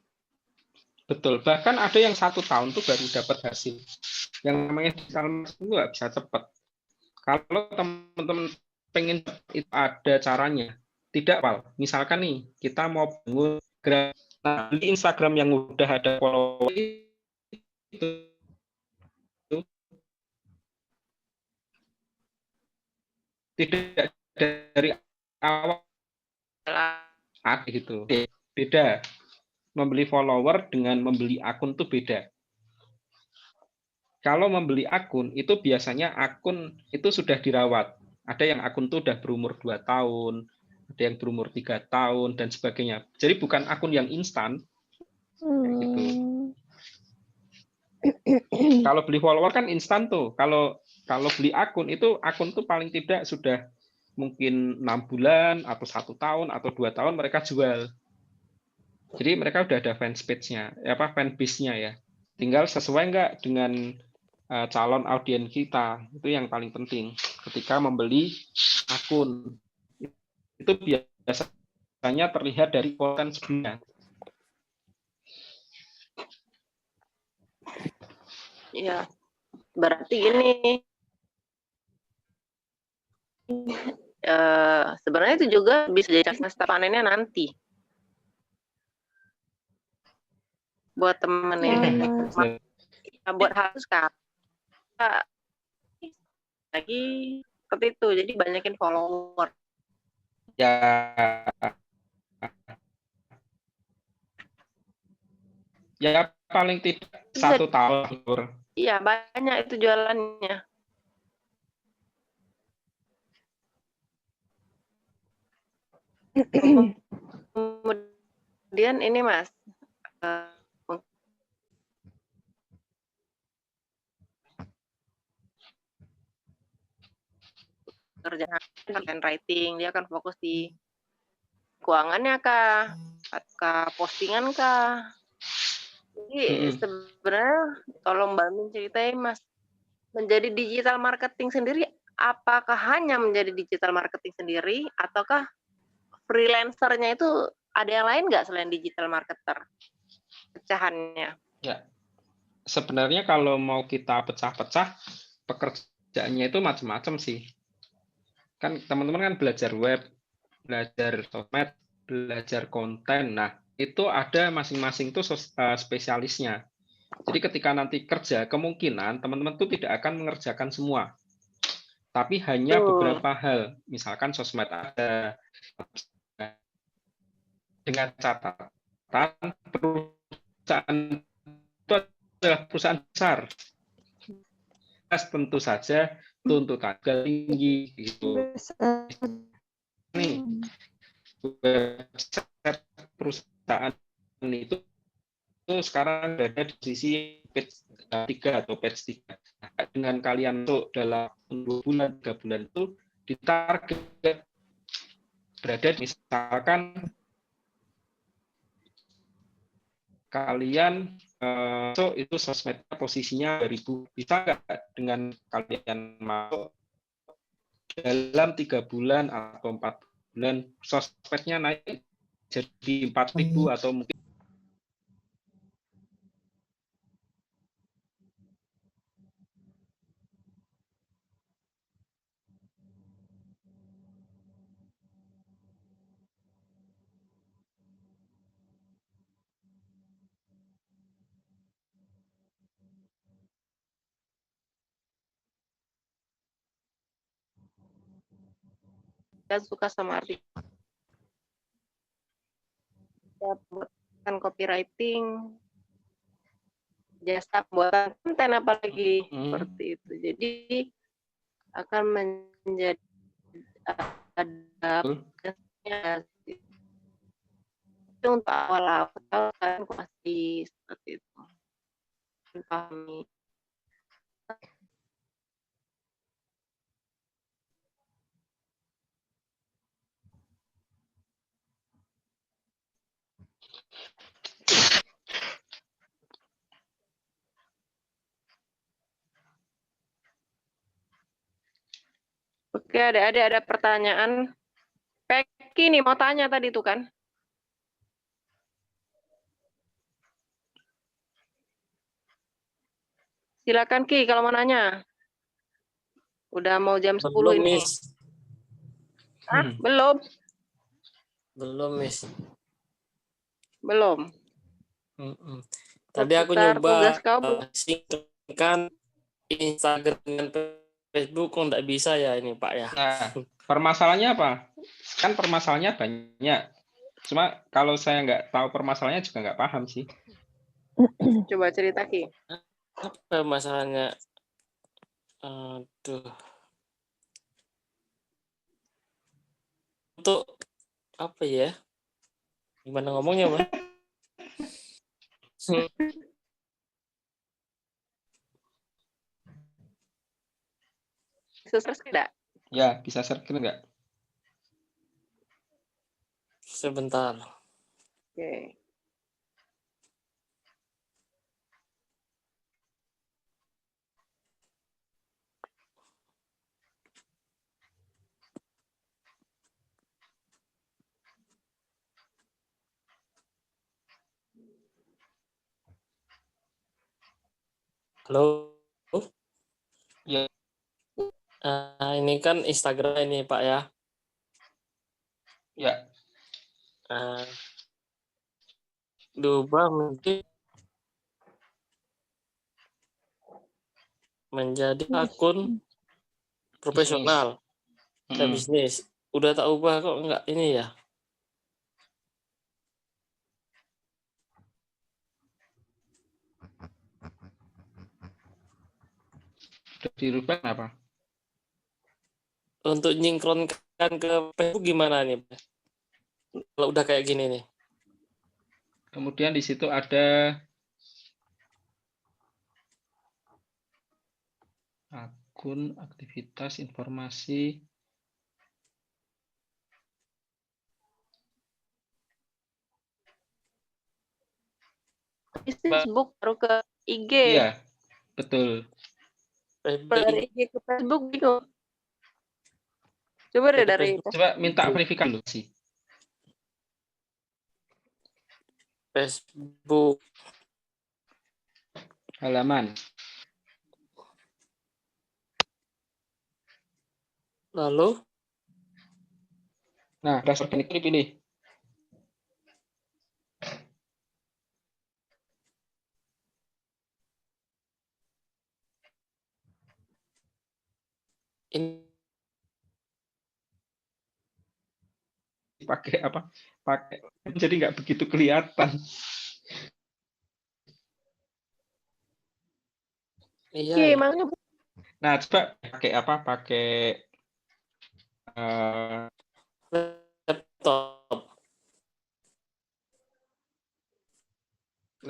Betul. Bahkan ada yang 1 tahun tuh baru dapat hasil. Yang namanya digital marketing itu nggak bisa cepat. Kalau teman-teman pengen itu ada caranya. Tidak, Pak. Misalkan nih, kita mau bangun di Instagram yang udah ada follower itu tidak dari awal gitu. Beda. Membeli follower dengan membeli akun tuh beda. Kalau membeli akun itu biasanya akun itu sudah dirawat. Ada yang akun tuh udah berumur 2 tahun, ada yang berumur 3 tahun dan sebagainya. Jadi bukan akun yang instan. Gitu. Kalau beli follower kan instan tuh. Kalau beli akun itu akun tuh paling tidak sudah mungkin 6 bulan atau 1 tahun atau 2 tahun mereka jual. Jadi mereka udah ada fanpage-nya, fanbase-nya ya. Tinggal sesuai nggak dengan calon audiens kita, itu yang paling penting ketika membeli akun. Itu biasanya terlihat dari konten sebelumnya. Iya, berarti ini sebenarnya itu juga bisa jadi masa panennya nanti buat temen yang buat harus lagi seperti itu, jadi banyakin follower ya paling tidak 1 tahun. Iya, banyak itu jualannya. Kemudian ini Mas, kerjaan content writing, dia akan fokus di keuangannya kah? Apakah postingan kah? Jadi sebenarnya kalau Mbak Min ceritain Mas, menjadi digital marketing sendiri, apakah hanya menjadi digital marketing sendiri, ataukah freelancernya itu ada yang lain nggak selain digital marketer? Pecahannya. Ya, sebenarnya kalau mau kita pecah-pecah, pekerjaannya itu macam-macam sih. Kan teman-teman kan belajar web, belajar sosmed, belajar konten. Nah, itu ada masing-masing tuh spesialisnya. Jadi ketika nanti kerja, kemungkinan teman-teman tuh tidak akan mengerjakan semua. Tapi hanya beberapa hal. Misalkan sosmed ada. Dengan catatan perusahaan itu adalah perusahaan besar. Tentu saja tuntutan tinggi gitu. Nih, website perusahaan itu sekarang berada di sisi page 3 atau page 3. Nah, dengan kalian untuk dalam 2 bulan, 3 bulan itu ditarget berada misalkan kalian itu sosmednya posisinya 2000, bisa nggak dengan kalian masuk dalam 3 bulan atau 4 bulan sosmednya naik jadi 4.000 atau mungkin Saya suka sama artikel, buatan copywriting, jasa pembuatan konten apalagi seperti itu. Jadi akan menjadi ada itu untuk awal-awal kalian pasti seperti itu. Pahami. Oke, ada pertanyaan. Peki nih mau tanya tadi tuh kan. Silakan Ki kalau mau nanya. Udah mau jam 10 belum, ini. Miss. Belum? Belum, Miss. Belum. Tadi aku nyoba singkatkan Instagram dan Facebook kok nggak bisa ya ini Pak ya. Nah, permasalahannya apa? Kan permasalahannya banyak. Cuma kalau saya nggak tahu permasalahannya juga nggak paham sih. Coba cerita Ki. Apa masalahnya? Aduh. Untuk apa ya? Gimana ngomongnya, Pak? Bisa search enggak? Ya, bisa search nggak? Sebentar. Oke. Halo. Ya. Ini kan Instagram ini Pak ya. Ya. Diubah menjadi akun profesional dan bisnis. Udah tak ubah kok enggak ini ya? Dirubah apa? Untuk nyingkronkan ke Facebook gimana nih? Kalau udah kayak gini nih. Kemudian di situ ada akun, aktivitas, informasi. Facebook baru ke IG. Iya, betul. Dari IG ke Facebook bingung. Coba deh dari Coba minta verifikasi dulu sih. Facebook Halaman. lalu Nah, dashboard organik ini pilih. ini Pakai apa? Pakai jadi nggak begitu kelihatan. iya Oke, ya. makanya Nah, coba pakai apa? Pakai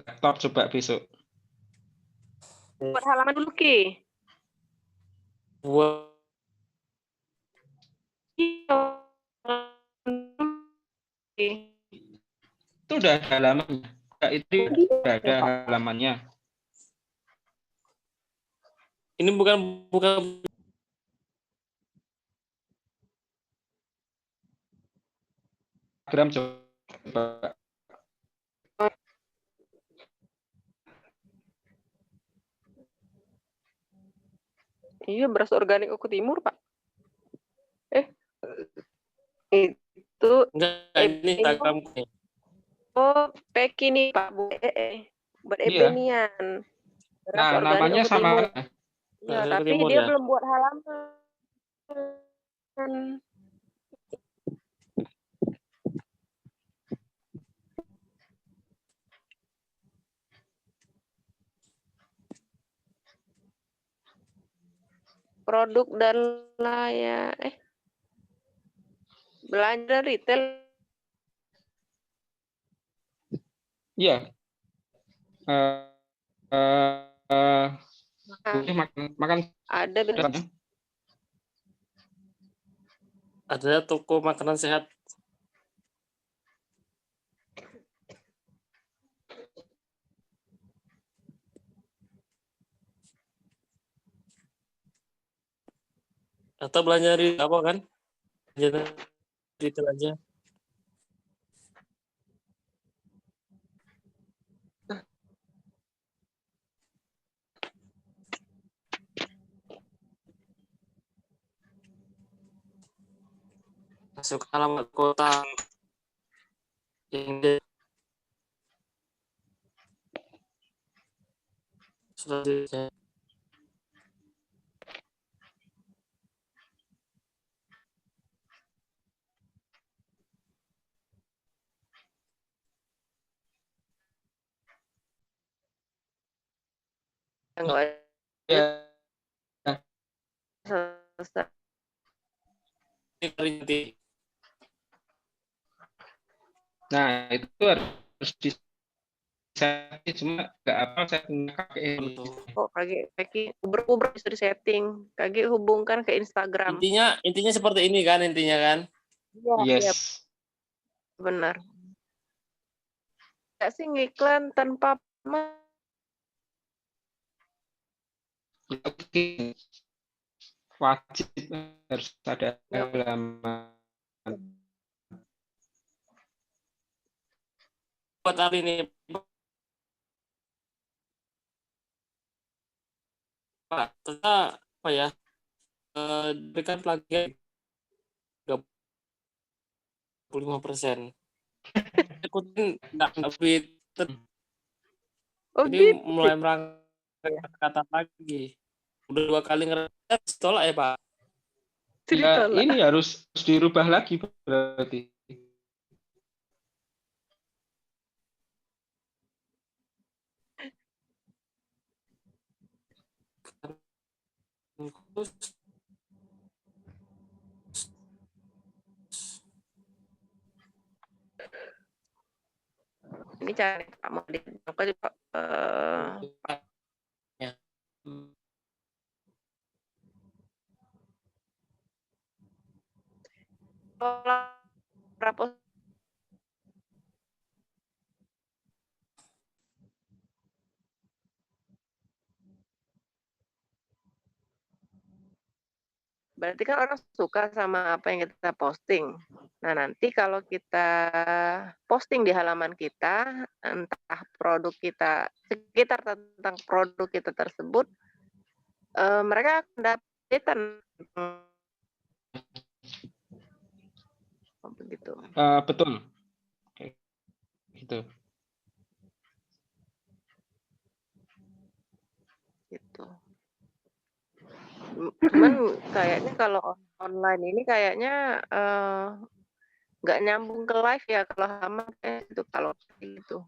laptop coba besok. buat halaman dulu Ki. Buat Itu udah ada halamannya. Itu udah ada halamannya. ini bukan Instagram coba. Iya, beras organik Oku Timur, Pak. Itu enggak ini Instagram nih. oh, Peki nih, Pak. Buat Iya. Ebenian. Beras Nah, organik namanya Oku sama. Timur. Ya, Beras Oku tapi Timur, dia ya? belum buat halaman. Produk dan layak belanja retail. Iya. Makan Ada beras. Ada toko makanan sehat. Atau belanja di apa kan? Belanja retail aja. Masuk alamat kota yang selanjutnya. Enggak Ya. selesai. Nanti Nah, itu harus disetting, cuma nggak apa saya punya kakek. Oh, kaki Uber bisa disetting. Kaki hubungkan ke Instagram. intinya seperti ini kan intinya kan. Iya, Yes. benar. Nggak sih ngiklan tanpa Wajib harus ada halaman. Buat hari ini Pak, ternyata apa ya? Berikan pelanggan 35%. Ikutin nggak fit. Oh, Jadi gitu. mulai merangkak kata lagi. Udah 2 kali ngeres tolak ya Pak. Ya, ini harus dirubah lagi berarti. Ini cari Pak mau apa juga Ya. rapos berarti kan orang suka sama apa yang kita posting. Nah, nanti kalau kita posting di halaman kita, entah produk kita, sekitar tentang produk kita tersebut, mereka akan dapat begitu. Betul. Oke. Gitu. Gitu. Cuman kayaknya kalau online ini kayaknya nggak nyambung ke live ya kalau sama itu kalau itu.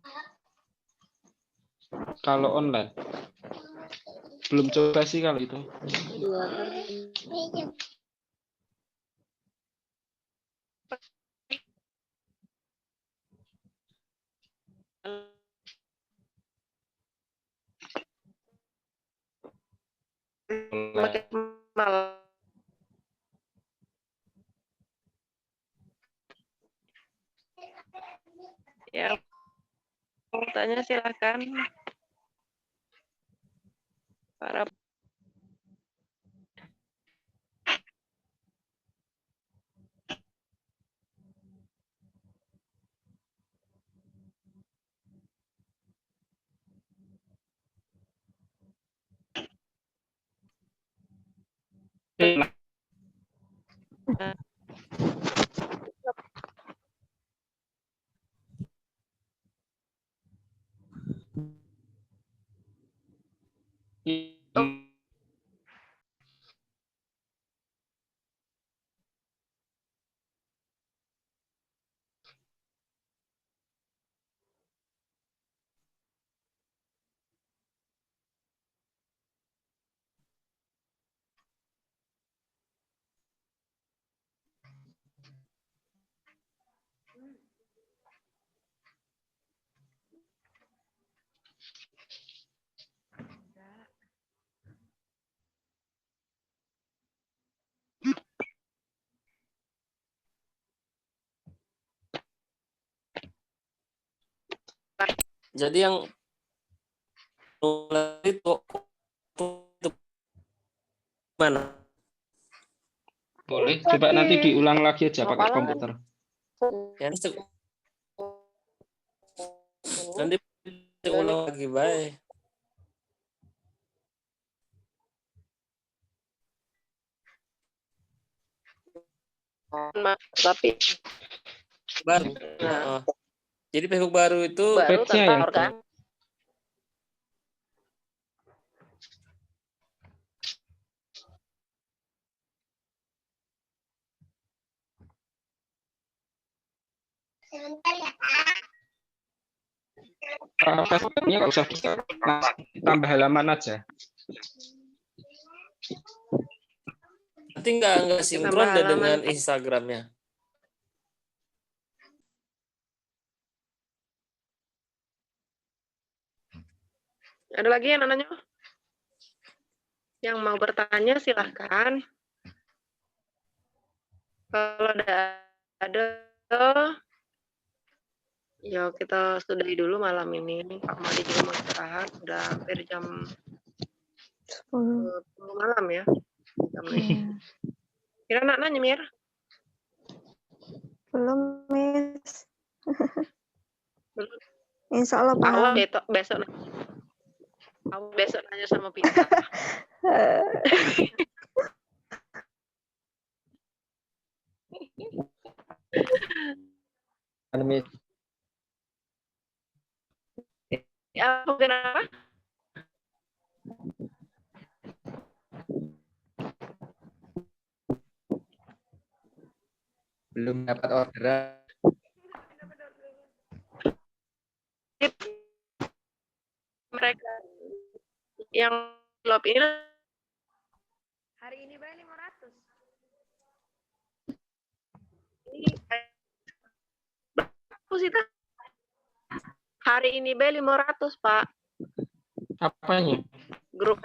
Kalau online belum coba sih kalau itu. Makin malam. Ya, mau tanya silakan. Para Jadi yang itu mana? Boleh, coba nanti diulang lagi aja pakai komputer. Ya, nanti diulang lagi, bye. tapi Baru. Jadi Facebook baru itu baru Page-nya tentang yang Facebooknya nggak usah tambah halaman aja. nanti nggak sinkron deh dengan Instagramnya. Ada lagi yang nanya? Yang mau bertanya silahkan. Kalau ada, ya kita sudahi dulu malam ini. Pak Madi juga mau istirahat. Sudah hampir jam 10 malam ya. Kira nak nanya, Mir? Belum, Miss. Belum. Insya Allah paham. Besok nanya sama Pita. Ya, kenapa? Belum dapat orderan. Mereka yang lob ini Hari ini bayar 500. hari ini B 500, Pak. Apanya? Grup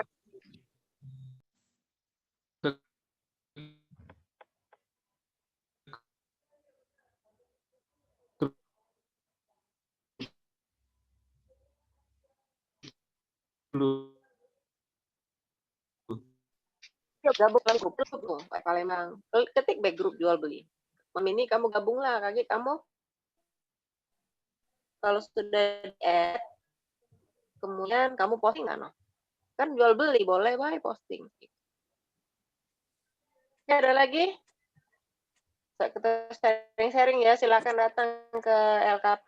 Gabung dalam grup tuh, Pak Palembang. Ketik back grup jual beli. Ini kamu gabunglah, Kaki kamu. Kalau sudah di-add, kemudian kamu posting nggak, no? Kan jual beli, boleh, baik posting. Ya, ada lagi? Kita sharing-sharing ya, silakan datang ke LKP.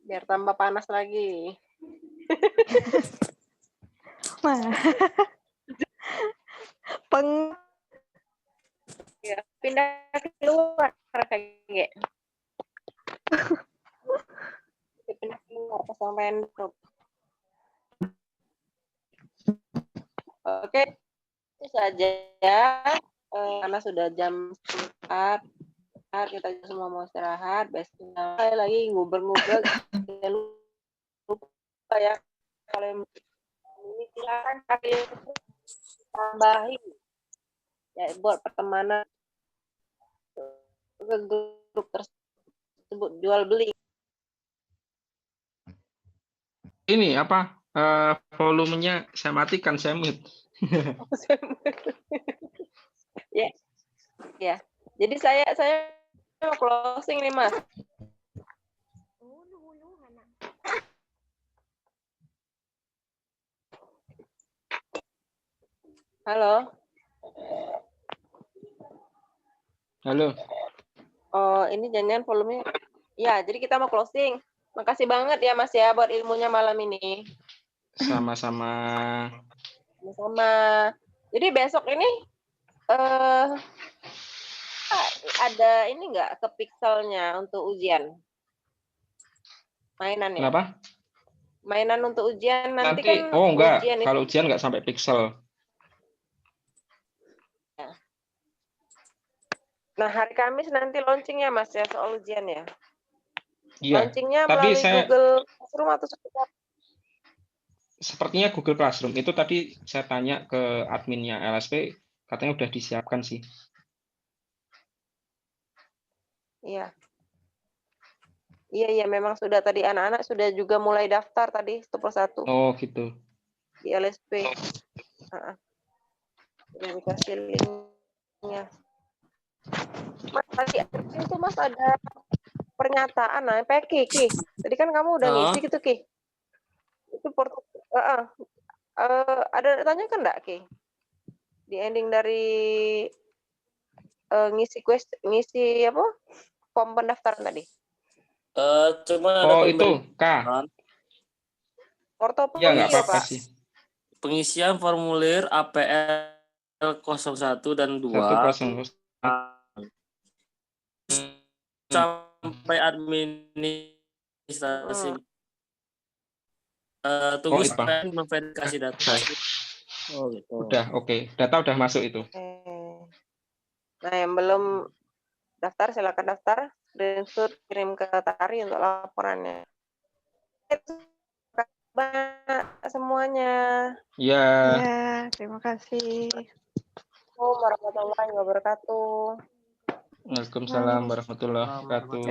Biar tambah panas lagi. Ya, pindah keluar kayak pindah keluar kesampaian grup. Oke, itu saja ya. Karena sudah jam 4, kita semua mau istirahat. Besok lagi nguber-nguber. Jangan lupa ya, kalau ini silakan kalian tambahin ya buat pertemanan ke grup tersebut jual beli. Ini apa? Volumenya saya matikan, saya mute. Ya, ya. Jadi saya mau closing nih, Mas. Halo. Halo. Oh, ini jangan volumenya. Ya, jadi kita mau closing. Makasih banget ya, Mas ya, buat ilmunya malam ini. Sama-sama. Sama. Jadi besok ini ada ini nggak ke pixelnya untuk ujian? Mainan ya? Kenapa? Mainan untuk ujian nanti kan enggak. ujian Kalau ujian nggak sampai pixel. Nah, hari Kamis nanti launchingnya, Mas, ya, soal ujian ya? Iya. Launchingnya Tadi melalui Google Classroom atau seperti apa? Sepertinya Google Classroom. Itu tadi saya tanya ke adminnya LSP, katanya udah disiapkan sih. Iya. Iya, memang sudah tadi anak-anak sudah juga mulai daftar tadi satu persatu. Oh, gitu. Di LSP. Sudah dikasih linknya. Mas, tadi itu Mas ada pernyataan, Ki. Tadi kan kamu udah ngisi gitu, Ki. Itu ada tanya kan enggak, Ki? Di ending dari ngisi apa? Form pendaftaran tadi. Cuma ada itu, Kak. Portofolio, ya, nggak apa-apa Pak. sih. Pengisian formulir APL 01 dan 2 sampai administrasi. Tunggu sampai memverifikasi data. Oh, gitu. Udah, oke. Data udah masuk itu. Nah, yang belum daftar silakan daftar. Screenshot kirim ke Tari untuk laporannya. Banyak semuanya. Ya. Terima kasih. Warahmatullahi wabarakatuh. Waalaikumsalam warahmatullahi wabarakatuh.